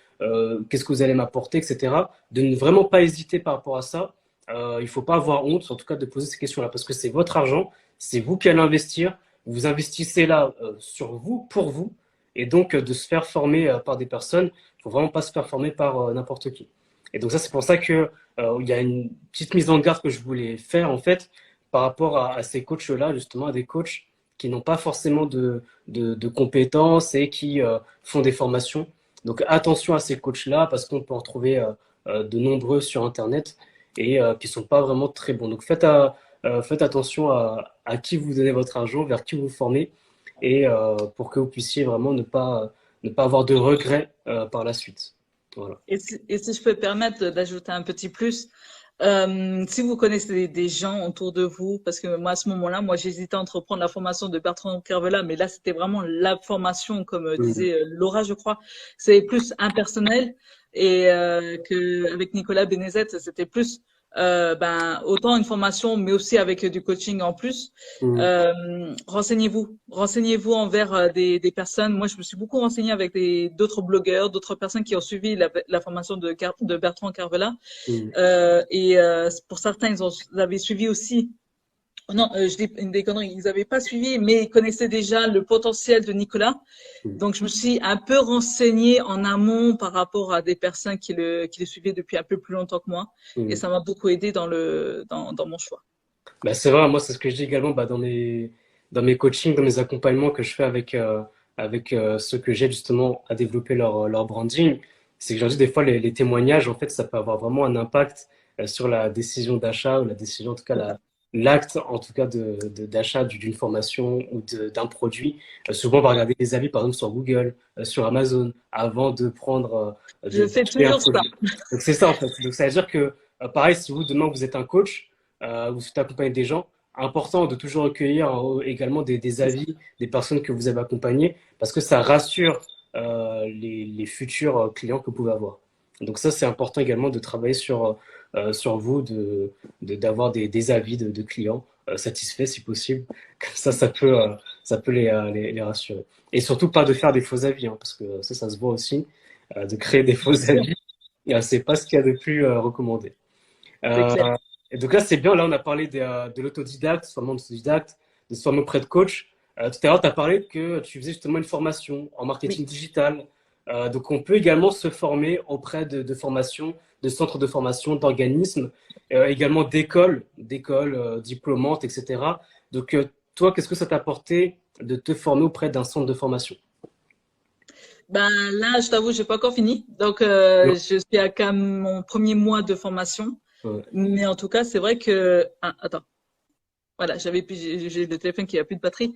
vous allez m'apporter, etc. De ne vraiment pas hésiter par rapport à ça. Il ne faut pas avoir honte, en tout cas, de poser ces questions-là, parce que c'est votre argent, c'est vous qui allez investir. Vous investissez là sur vous, pour vous, et donc de se faire former par des personnes, il ne faut vraiment pas se faire former par n'importe qui. Et donc ça, c'est pour ça que il y a une petite mise en garde que je voulais faire en fait par rapport à ces coachs-là, justement, à des coachs qui n'ont pas forcément de compétences et qui font des formations. Donc attention à ces coachs-là parce qu'on peut en trouver de nombreux sur Internet et qui ne sont pas vraiment très bons. Donc faites attention à qui vous donnez votre argent, vers qui vous formez, et pour que vous puissiez vraiment ne pas avoir de regrets par la suite. Voilà. Et si je peux me permettre d'ajouter un petit plus, si vous connaissez des gens autour de vous, parce que moi à ce moment-là, moi j'hésitais à entreprendre la formation de Bertrand Kervela, mais là c'était vraiment la formation, comme Mhm. disait Laura, je crois, c'est plus impersonnel et que avec Nicolas Benezet, c'était plus ben autant une formation, mais aussi avec du coaching en plus. Mhm. Renseignez-vous envers des personnes. Moi, je me suis beaucoup renseignée avec d'autres blogueurs, d'autres personnes qui ont suivi la formation de Bertrand Carvela. Mhm. Et pour certains, ils avaient suivi aussi. Non, je dis des conneries. Ils n'avaient pas suivi, mais ils connaissaient déjà le potentiel de Nicolas. Mhm. Donc, je me suis un peu renseignée en amont par rapport à des personnes qui le suivaient depuis un peu plus longtemps que moi. Et Mhm. ça m'a beaucoup aidé dans mon choix. Bah, c'est vrai, moi c'est ce que je dis également bah, dans mes coachings, dans mes accompagnements que je fais avec ceux que j'aide justement à développer leur branding. C'est que je leur dis des fois les témoignages, en fait, ça peut avoir vraiment un impact sur la décision d'achat ou la décision, en tout cas l'acte en tout cas d'achat d'une formation ou d'un produit. Souvent, on va regarder les avis par exemple sur Google, sur Amazon, avant de prendre, Je fais d'acheter un toujours ça. produit. Donc c'est ça en fait. Donc ça veut dire que pareil, si vous demain vous êtes un coach, vous souhaitez accompagner des gens, important de toujours recueillir également des avis des personnes que vous avez accompagnées parce que ça rassure les futurs clients que vous pouvez avoir. Donc ça, c'est important également de travailler sur vous, d'avoir des avis de clients satisfaits si possible. Comme ça ça peut les rassurer. Et surtout pas de faire des faux avis, hein, parce que ça se voit aussi, de créer des C'est faux sûr, avis, c'est pas ce qu'il y a de plus recommandé. c'est Euh, clair. et donc là, c'est bien. Là, on a parlé de l'autodidacte, former autodidacte, de se former auprès de coach. Tout à l'heure, tu as parlé que tu faisais justement une formation en marketing Oui. digital. Donc, on peut également se former auprès de formations, de centres de formation, d'organismes, également d'écoles diplômantes, etc. Donc, toi, qu'est-ce que ça t'a apporté de te former auprès d'un centre de formation? Ben là, je t'avoue, j'ai pas encore fini. Donc, Non. je suis à quand même mon premier mois de formation. Ouais. Mais en tout cas, c'est vrai que... Ah, attends. Voilà, j'ai le téléphone qui a plus de batterie.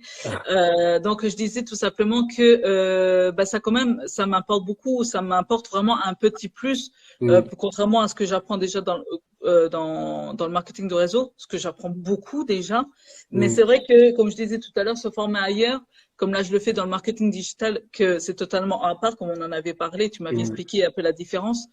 Donc je disais tout simplement que bah, ça quand même ça m'importe beaucoup, ça m'importe vraiment un petit plus Mm. contrairement à ce que j'apprends déjà dans le marketing de réseau, ce que j'apprends beaucoup déjà. Mais Mm. c'est vrai que comme je disais tout à l'heure, se former ailleurs, comme là je le fais dans le marketing digital, que c'est totalement à part, comme on en avait parlé, tu m'avais Mm. expliqué un peu la différence.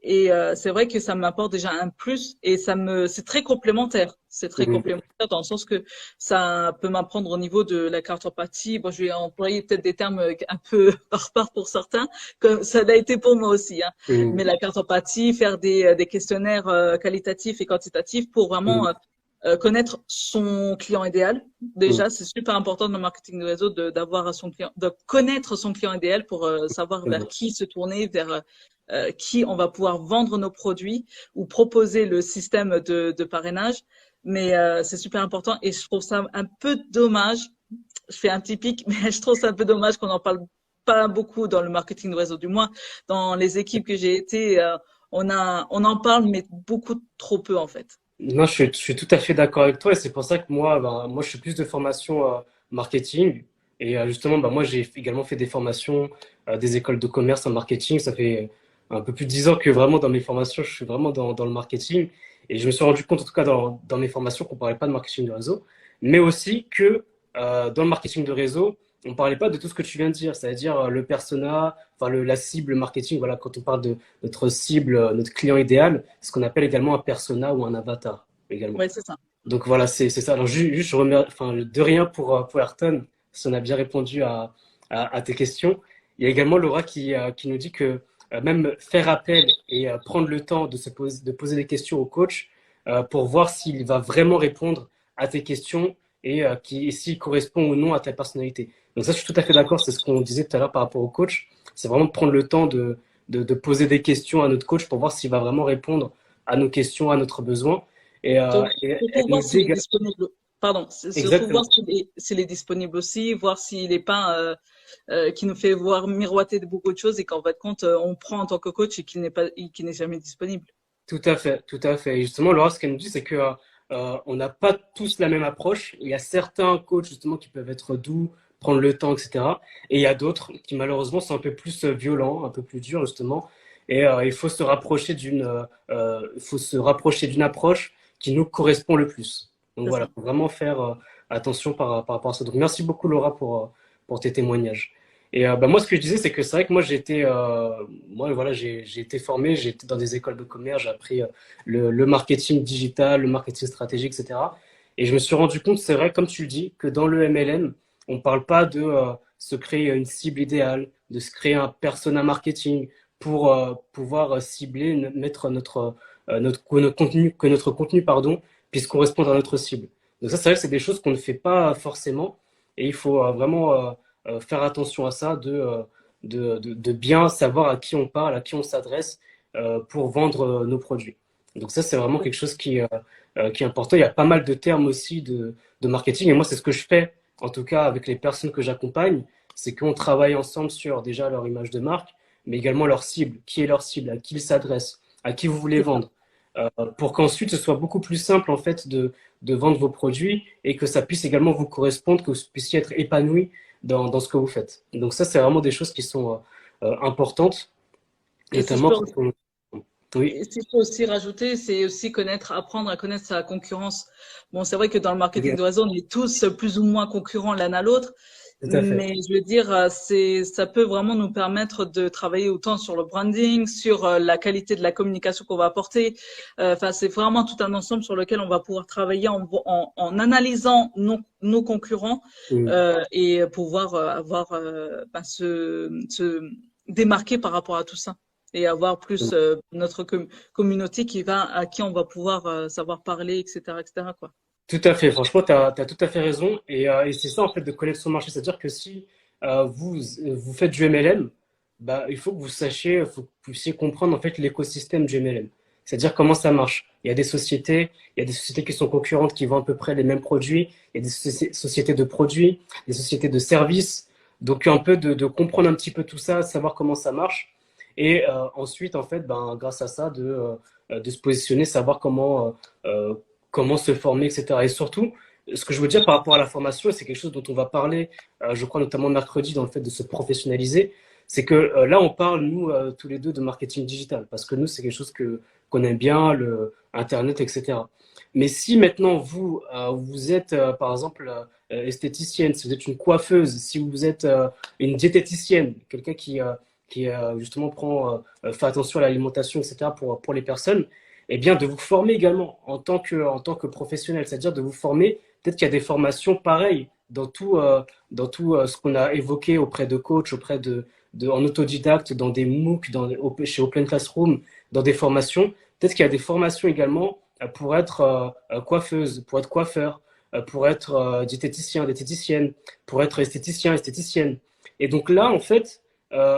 Et c'est vrai que ça m'apporte déjà un plus et c'est très complémentaire. C'est très Mm. complémentaire dans le sens que ça peut m'apprendre au niveau de la cartographie. Bon, je vais employer peut-être des termes un peu barbares pour certains, comme ça l'a été pour moi aussi. Hein. Mm. Mais la cartographie, faire des questionnaires qualitatifs et quantitatifs pour vraiment Mm. connaître son client idéal. Mm. Déjà, c'est super important dans le marketing de réseau d'avoir son client, de connaître son client idéal pour savoir vers Mm. qui se tourner, vers qui on va pouvoir vendre nos produits ou proposer le système de parrainage. Mais c'est super important et je trouve ça un peu dommage. Je fais un petit pic, mais je trouve ça un peu dommage qu'on n'en parle pas beaucoup dans le marketing de réseau. Du moins, dans les équipes que j'ai été, on en parle, mais beaucoup trop peu en fait. Non, je suis tout à fait d'accord avec toi et c'est pour ça que moi, moi, je suis plus de formation marketing et justement, moi, j'ai également fait des formations, des écoles de commerce en marketing. Ça fait un peu plus de 10 ans que vraiment dans mes formations, je suis vraiment dans le marketing et je me suis rendu compte, en tout cas dans mes formations, qu'on parlait pas de marketing de réseau, mais aussi que dans le marketing de réseau, on parlait pas de tout ce que tu viens de dire, c'est-à-dire le persona, enfin la cible marketing. Voilà, quand on parle de notre cible, notre client idéal, ce qu'on appelle également un persona ou un avatar également. Ouais, c'est ça. Donc voilà, c'est ça. Alors juste, je remets, enfin, de rien pour Ayrton, si on a bien répondu à tes questions. Il y a également Laura qui nous dit que même faire appel et prendre le temps de poser des questions au coach pour voir s'il va vraiment répondre à tes questions et s'il correspond ou non à ta personnalité. Donc ça, je suis tout à fait d'accord. C'est ce qu'on disait tout à l'heure par rapport au coach. C'est vraiment de prendre le temps de poser des questions à notre coach pour voir s'il va vraiment répondre à nos questions, à notre besoin. Et elle Surtout nous voir dit s'il est disponible. Pardon, c'est surtout voir exactement, s'il est disponible aussi, voir s'il n'est pas, qui nous fait voir miroiter de beaucoup de choses et qu'en fait, compte, on prend en tant que coach et qu'il n'est jamais disponible. tout à fait, tout à fait. Et justement, Laura, ce qu'elle nous dit, c'est que on n'a pas tous la même approche. Il y a certains coachs justement qui peuvent être doux, prendre le temps, etc. Et il y a d'autres qui malheureusement sont un peu plus violents, un peu plus durs justement. Et il faut se rapprocher faut se rapprocher d'une approche qui nous correspond le plus. Donc C'est voilà, ça. faut vraiment faire attention par rapport à ça. Donc merci beaucoup Laura pour tes témoignages. Et moi, ce que je disais, c'est que c'est vrai que moi, moi, voilà, j'ai été formé, j'ai été dans des écoles de commerce, j'ai appris le marketing digital, le marketing stratégique, etc. Et je me suis rendu compte, c'est vrai, comme tu le dis, que dans le MLM, on ne parle pas de se créer une cible idéale, de se créer un persona marketing pour pouvoir cibler, mettre que notre contenu, pardon, puisse correspondre à notre cible. Donc ça, c'est vrai que c'est des choses qu'on ne fait pas forcément, et il faut vraiment faire attention à ça, de bien savoir à qui on parle, à qui on s'adresse pour vendre nos produits. Donc ça, c'est vraiment quelque chose qui est important. Il y a pas mal de termes aussi de marketing, et moi, c'est ce que je fais, en tout cas avec les personnes que j'accompagne, c'est qu'on travaille ensemble sur déjà leur image de marque, mais également leur cible. Qui est leur cible? À qui ils s'adressent? À qui vous voulez C'est ça. vendre? Pour qu'ensuite ce soit beaucoup plus simple en fait de vendre vos produits et que ça puisse également vous correspondre, que vous puissiez être épanoui dans ce que vous faites. Donc ça, c'est vraiment des choses qui sont importantes, Et si je notamment peux quand on... Oui, Et s'il faut aussi rajouter, c'est aussi apprendre à connaître sa concurrence. Bon, c'est vrai que dans le marketing de réseau, on est tous plus ou moins concurrents l'un à l'autre. Tout à fait. Mais je veux dire, ça peut vraiment nous permettre de travailler autant sur le branding, sur la qualité de la communication qu'on va apporter. Enfin, c'est vraiment tout un ensemble sur lequel on va pouvoir travailler en analysant nos concurrents Mm. et pouvoir avoir se démarquer par rapport à tout ça et avoir plus notre communauté à qui on va pouvoir savoir parler, etc., etc., quoi. Tout à fait, franchement, tu as tout à fait raison. Et c'est ça, en fait, de connaître son marché. C'est-à-dire que si vous faites du MLM, bah, il faut que vous sachiez, il faut que vous puissiez comprendre, en fait, l'écosystème du MLM. C'est-à-dire comment ça marche. Il y a des sociétés qui sont concurrentes, qui vendent à peu près les mêmes produits. Il y a des sociétés de produits, des sociétés de services. Donc, un peu de comprendre un petit peu tout ça, savoir comment ça marche. Et ensuite, en fait, ben, grâce à ça, de se positionner, savoir comment se former, etc. Et surtout, ce que je veux dire par rapport à la formation, c'est quelque chose dont on va parler, je crois notamment mercredi, dans le fait de se professionnaliser, c'est que là, on parle, nous, tous les deux, de marketing digital, parce que nous, c'est quelque chose qu'on aime bien, le Internet, etc. Mais si maintenant, vous êtes, par exemple, esthéticienne, si vous êtes une coiffeuse, si vous êtes une diététicienne, quelqu'un qui justement fait attention à l'alimentation, etc., pour les personnes, et bien de vous former également en tant que professionnel, c'est-à-dire de vous former. Peut-être qu'il y a des formations pareilles dans tout ce qu'on a évoqué auprès de coachs, en autodidacte, dans des MOOC, chez Open Classroom, dans des formations. Peut-être qu'il y a des formations également pour être coiffeuse, pour être coiffeur, pour être diététicienne, pour être esthéticien, esthéticienne. Et donc là, en fait,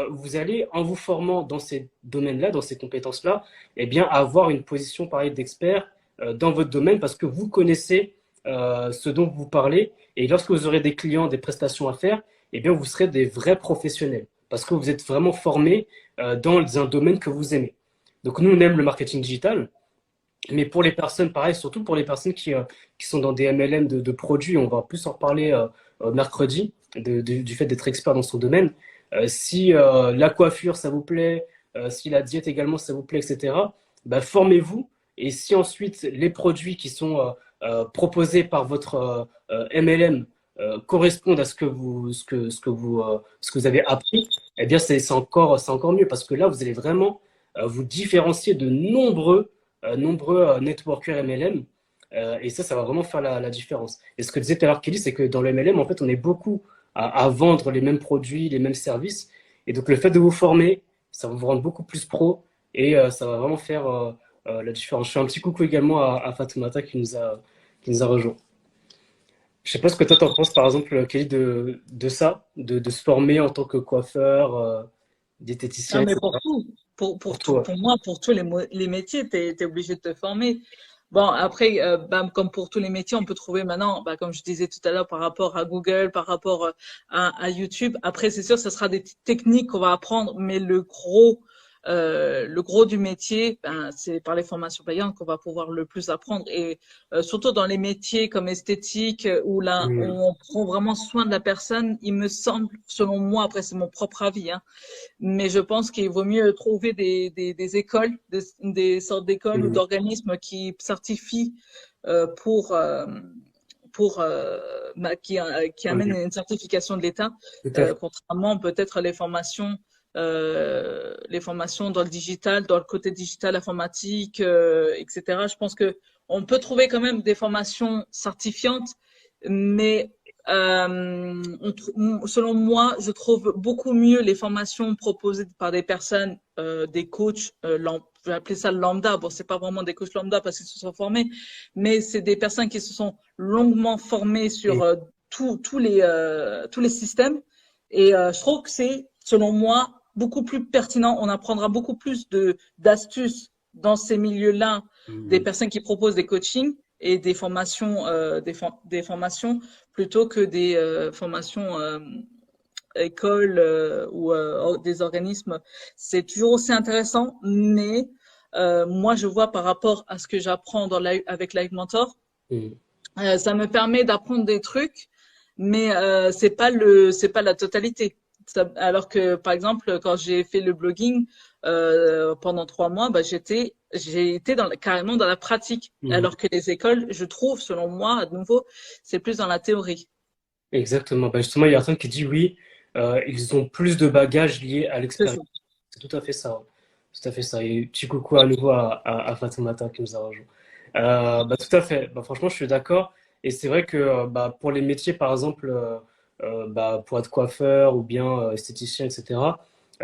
vous allez, en vous formant dans ces domaines-là, dans ces compétences-là, eh bien, avoir une position pareille d'expert dans votre domaine parce que vous connaissez ce dont vous parlez. Et lorsque vous aurez des clients, des prestations à faire, eh bien, vous serez des vrais professionnels parce que vous êtes vraiment formés dans un domaine que vous aimez. Donc, nous, on aime le marketing digital. Mais pour les personnes, pareil, surtout pour les personnes qui sont dans des MLM de produits, on va plus en reparler mercredi, du fait d'être expert dans son domaine. Si la coiffure, ça vous plaît, si la diète également, ça vous plaît, etc., bah, formez-vous. Et si ensuite les produits qui sont proposés par votre MLM correspondent à ce que vous avez appris, eh bien, c'est encore mieux parce que là, vous allez vraiment vous différencier de nombreux networkers MLM. Et ça va vraiment faire la différence. Et ce que disait tout à l'heure Kelly, c'est que dans le MLM, en fait, on est beaucoup à vendre les mêmes produits, les mêmes services. Et donc, le fait de vous former, ça va vous rendre beaucoup plus pro et ça va vraiment faire la différence. Je fais un petit coucou également à Fatoumata qui nous a rejoint. Je sais pas ce que toi t'en penses, par exemple, Kelly, de ça, de se former en tant que coiffeur, Ah, diététicien, mais etc. pour tout, Pour pour tout, toi. pour moi, pour tous les métiers, t'es obligé de te former. Bon, après, comme pour tous les métiers, on peut trouver maintenant, comme je disais tout à l'heure, par rapport à Google, par rapport à YouTube. Après, c'est sûr, ce sera des techniques qu'on va apprendre, mais le gros du métier, c'est par les formations payantes qu'on va pouvoir le plus apprendre. Et surtout dans les métiers comme esthétique, où là, Mm. on prend vraiment soin de la personne, il me semble, selon moi, après c'est mon propre avis, hein, mais je pense qu'il vaut mieux trouver des écoles, des sortes d'écoles ou Mm. d'organismes qui certifient pour qui amènent Mm. une certification de l'État, Tout à fait. contrairement peut-être les formations dans le digital, dans le côté digital informatique, etc. Je pense que on peut trouver quand même des formations certifiantes, mais selon moi, je trouve beaucoup mieux les formations proposées par des personnes, des coachs, je vais appeler ça lambda. Bon, c'est pas vraiment des coachs lambda parce qu'ils se sont formés, mais c'est des personnes qui se sont longuement formées sur Mm. tous les systèmes. Et je trouve que c'est, selon moi, beaucoup plus pertinent. On apprendra beaucoup plus d'astuces dans ces milieux-là des Mm. personnes qui proposent des coachings et des formations, des formations plutôt que des formations écoles ou des organismes. C'est toujours aussi intéressant, mais moi, je vois par rapport à ce que j'apprends avec Live Mentor, Mm. ça me permet d'apprendre des trucs, mais c'est pas la totalité. Alors que, par exemple, quand j'ai fait le blogging pendant 3 mois, j'ai été carrément dans la pratique. Mm. Alors que les écoles, je trouve, selon moi, à nouveau, c'est plus dans la théorie. Exactement. Bah, justement, il y a personne qui dit oui, ils ont plus de bagages liés à C'est l'expérience. ça. C'est tout à fait ça. Ouais. Tout à fait ça. Et petit coucou à nouveau à Fatoumata qui nous a rejoint. Bah, tout à fait. Bah, franchement, je suis d'accord. Et c'est vrai que bah, pour les métiers, par exemple, bah, pour être coiffeur ou bien esthéticien, etc.,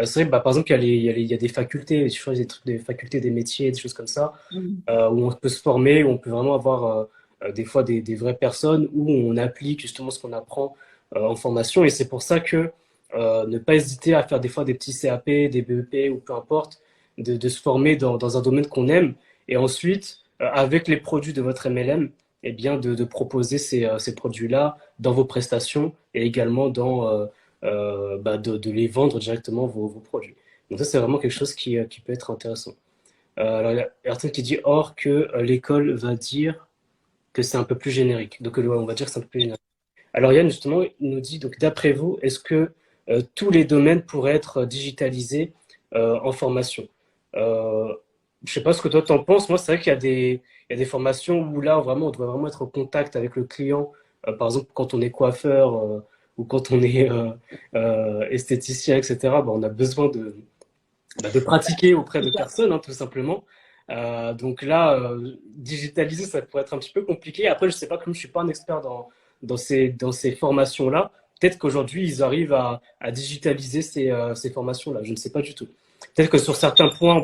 c'est vrai que bah, par exemple, il y a des facultés, je crois, des trucs, des facultés des métiers, des choses comme ça, Mhm. où on peut se former, où on peut vraiment avoir des fois des vraies personnes, où on applique justement ce qu'on apprend en formation. Et c'est pour ça que ne pas hésiter à faire des fois des petits CAP, des BEP ou peu importe, de se former dans un domaine qu'on aime. Et ensuite, avec les produits de votre MLM, eh bien de proposer ces produits-là dans vos prestations et également bah, de les vendre directement vos produits. Donc ça, c'est vraiment quelque chose qui peut être intéressant. Alors, il y a personne qui dit or que l'école va dire que c'est un peu plus générique. Donc, ouais, on va dire que c'est un peu plus générique. Alors, Yann, justement, il nous dit, donc, d'après vous, est-ce que tous les domaines pourraient être digitalisés en formation? Je sais pas ce que toi t'en penses. Moi, c'est vrai il y a des formations où là, vraiment, on doit vraiment être en contact avec le client. Par exemple, quand on est coiffeur ou quand on est esthéticien, etc., bah, on a besoin de pratiquer auprès de C'est ça. personnes, hein, tout simplement. Donc là, digitaliser, ça pourrait être un petit peu compliqué. Après, je sais pas, comme je suis pas un expert dans ces formations-là, peut-être qu'aujourd'hui, ils arrivent à digitaliser ces formations-là. Je ne sais pas du tout. Peut-être que sur certains points,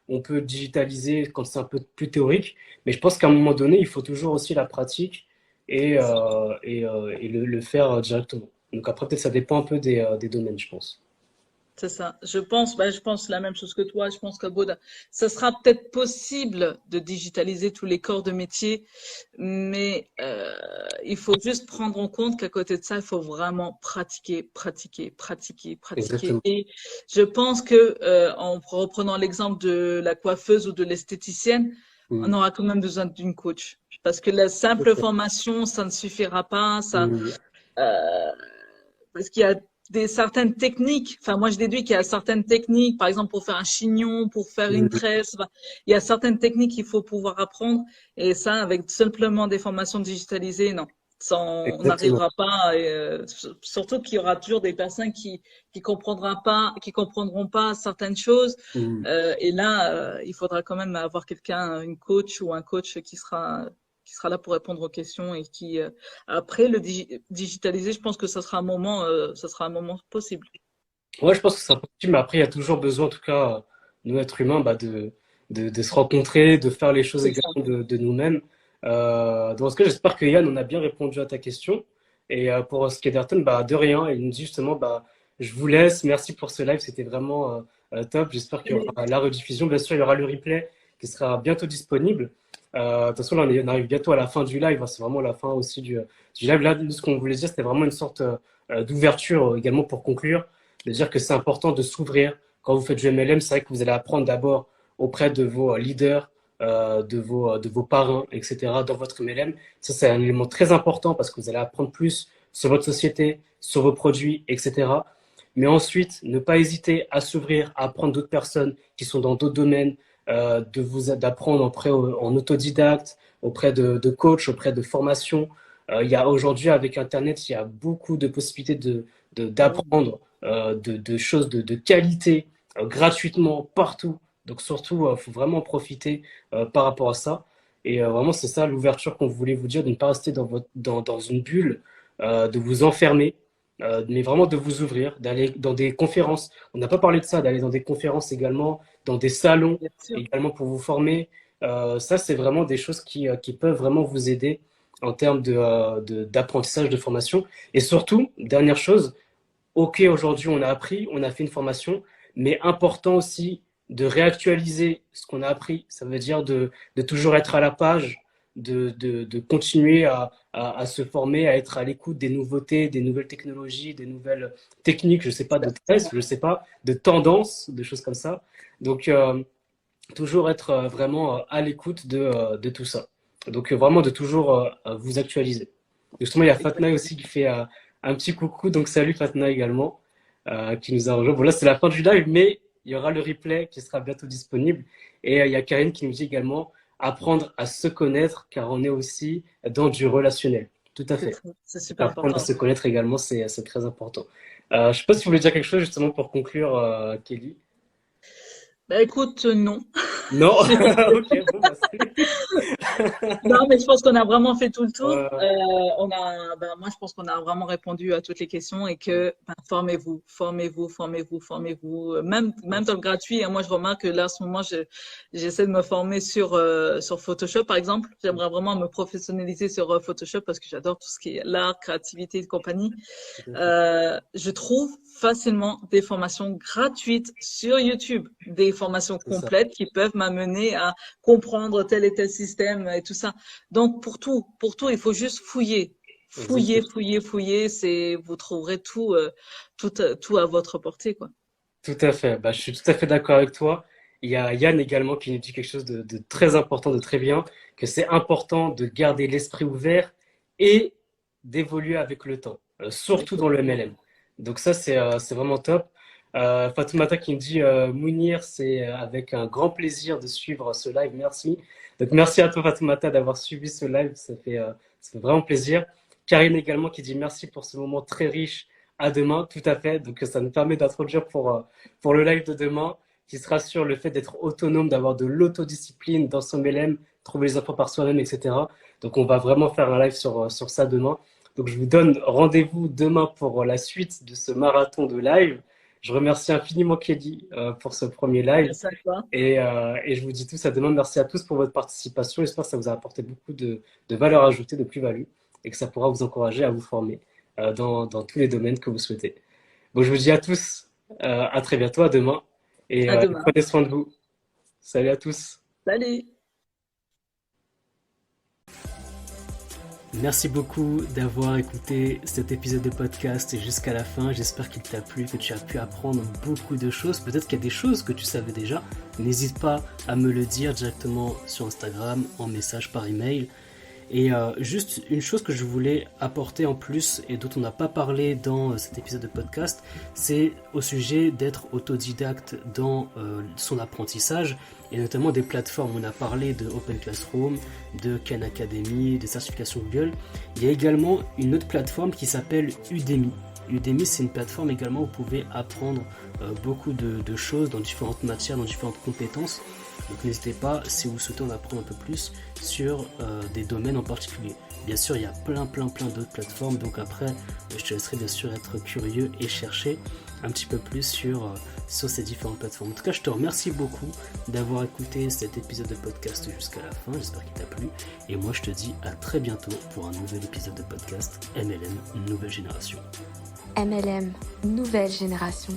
on peut digitaliser quand c'est un peu plus théorique, mais je pense qu'à un moment donné, il faut toujours aussi la pratique et le faire directement. Donc après, peut-être ça dépend un peu des domaines, je pense. C'est ça. Je pense la même chose que toi. Je pense qu'à Bouddha, ça sera peut-être possible de digitaliser tous les corps de métier, mais il faut juste prendre en compte qu'à côté de ça, il faut vraiment pratiquer, pratiquer, pratiquer, pratiquer. Exactement. Et je pense que en reprenant l'exemple de la coiffeuse ou de l'esthéticienne, on Mm. aura quand même besoin d'une coach. Parce que la simple formation, ça ne suffira pas. Mm. Euh, Parce qu'il y a certaines techniques. Enfin, moi, je déduis qu'il y a certaines techniques, par exemple, pour faire un chignon, pour faire une Mm. tresse. Enfin, il y a certaines techniques qu'il faut pouvoir apprendre. Et ça, avec simplement des formations digitalisées, non. On Exactement. n'arrivera pas. Et, surtout qu'il y aura toujours des personnes qui comprendront pas certaines choses. Mm. Et là, il faudra quand même avoir quelqu'un, une coach ou un coach qui sera là pour répondre aux questions et qui, après, digitaliser, je pense que ça sera un moment possible. Ouais, je pense que c'est possible, mais après, il y a toujours besoin, en tout cas, nous, êtres humains, bah, de se rencontrer, de faire les choses C'est ça. également de nous-mêmes. Dans ce cas, j'espère que Yann, on a bien répondu à ta question. Et pour ce qui est d'Ayrton, bah, de rien. Il nous dit justement, bah, je vous laisse. Merci pour ce live. C'était vraiment top. J'espère qu'il y aura la rediffusion. Bien sûr, il y aura le replay qui sera bientôt disponible. De toute façon, là, on arrive bientôt à la fin du live, hein. C'est vraiment la fin aussi du live. Là, nous, ce qu'on voulait dire, c'était vraiment une sorte d'ouverture également pour conclure, de dire que c'est important de s'ouvrir. Quand vous faites du MLM, c'est vrai que vous allez apprendre d'abord auprès de vos leaders, de vos parrains, etc., dans votre MLM. Ça, c'est un élément très important parce que vous allez apprendre plus sur votre société, sur vos produits, etc. Mais ensuite, ne pas hésiter à s'ouvrir, à apprendre d'autres personnes qui sont dans d'autres domaines, d'apprendre en autodidacte, auprès de coachs, auprès de formations. Il y a aujourd'hui, avec Internet, il y a beaucoup de possibilités d'apprendre de choses de qualité gratuitement partout. Donc surtout, il faut vraiment en profiter par rapport à ça. Et vraiment, c'est ça l'ouverture qu'on voulait vous dire, de ne pas rester dans une bulle, de vous enfermer, mais vraiment de vous ouvrir, d'aller dans des conférences. On n'a pas parlé de ça, d'aller dans des conférences également, dans des salons Bien sûr. également pour vous former. Ça, c'est vraiment des choses qui peuvent vraiment vous aider en termes d'apprentissage, de formation. Et surtout, dernière chose, ok, aujourd'hui on a appris, on a fait une formation, mais important aussi de réactualiser ce qu'on a appris. Ça veut dire de toujours être à la page, de continuer à se former, à être à l'écoute des nouveautés, des nouvelles technologies, des nouvelles techniques, je sais pas, de test, Exactement. je sais pas, de tendances, de choses comme ça. Donc, toujours être vraiment à l'écoute de tout ça. Donc, vraiment de toujours vous actualiser. Justement, il y a Fatna Exactement. aussi qui fait un petit coucou. Donc, salut Fatna également, qui nous a rejoint. Bon, là, c'est la fin du live, mais il y aura le replay qui sera bientôt disponible. Et il y a Karine qui nous dit également apprendre à se connaître, car on est aussi dans du relationnel. Tout à fait. C'est super Apprendre à important. se connaître également, c'est très important. Je sais pas si vous voulez dire quelque chose justement pour conclure, Kelly. Bah écoute, non. Non? J'ai- Ok, bon, bah, Non, mais je pense qu'on a vraiment fait tout le tour. ouais, ouais. Moi, je pense qu'on a vraiment répondu à toutes les questions et que formez-vous, formez-vous, formez-vous, formez-vous. Même dans le gratuit, hein, moi, je remarque que là, en ce moment, j'essaie de me former sur Photoshop, par exemple. J'aimerais vraiment me professionnaliser sur Photoshop parce que j'adore tout ce qui est l'art, créativité et compagnie. Tout à fait. Je trouve facilement des formations gratuites sur YouTube, des formations C'est ça. complètes qui peuvent m'amener à comprendre tel et tel système et tout ça. Donc pour tout, il faut juste fouiller, fouiller, Exactement. fouiller, fouiller. Vous trouverez tout à votre portée, quoi. Tout à fait. Bah, je suis tout à fait d'accord avec toi. Il y a Yann également qui nous dit quelque chose de très important, de très bien, que c'est important de garder l'esprit ouvert et d'évoluer avec le temps, surtout dans le Effectivement. MLM. Donc ça, c'est vraiment top. Fatoumata qui me dit, Mounir, c'est avec un grand plaisir de suivre ce live. Merci. Donc merci à toi, Fatoumata, d'avoir suivi ce live. Ça fait vraiment plaisir. Karine également qui dit merci pour ce moment très riche. À demain, tout à fait. Donc ça nous permet d'introduire pour le live de demain, qui sera sur le fait d'être autonome, d'avoir de l'autodiscipline dans son MLM, trouver les infos par soi-même, etc. Donc on va vraiment faire un live sur ça demain. Donc je vous donne rendez-vous demain pour la suite de ce marathon de live. Je remercie infiniment Kelly pour ce premier live. Merci à toi. Et je vous dis tous à demain. Merci à tous pour votre participation. J'espère que ça vous a apporté beaucoup de valeur ajoutée, de plus-value, et que ça pourra vous encourager à vous former dans tous les domaines que vous souhaitez. Bon, je vous dis à tous, à très bientôt, à demain, À et demain. prenez soin de vous. Salut à tous. Salut. Merci beaucoup d'avoir écouté cet épisode de podcast jusqu'à la fin. J'espère qu'il t'a plu, que tu as pu apprendre beaucoup de choses. Peut-être qu'il y a des choses que tu savais déjà. N'hésite pas à me le dire directement sur Instagram, en message par email. Et juste une chose que je voulais apporter en plus et dont on n'a pas parlé dans cet épisode de podcast, c'est au sujet d'être autodidacte dans son apprentissage et notamment des plateformes. On a parlé de Open Classroom, de Khan Academy, des certifications Google. Il y a également une autre plateforme qui s'appelle Udemy. Udemy, c'est une plateforme également où vous pouvez apprendre beaucoup de choses dans différentes matières, dans différentes compétences. Donc n'hésitez pas, si vous souhaitez en apprendre un peu plus sur des domaines en particulier. Bien sûr, il y a plein d'autres plateformes, donc après, je te laisserai bien sûr être curieux et chercher un petit peu plus sur ces différentes plateformes. En tout cas, je te remercie beaucoup d'avoir écouté cet épisode de podcast jusqu'à la fin, j'espère qu'il t'a plu. Et moi, je te dis à très bientôt pour un nouvel épisode de podcast MLM Nouvelle Génération. MLM, nouvelle génération.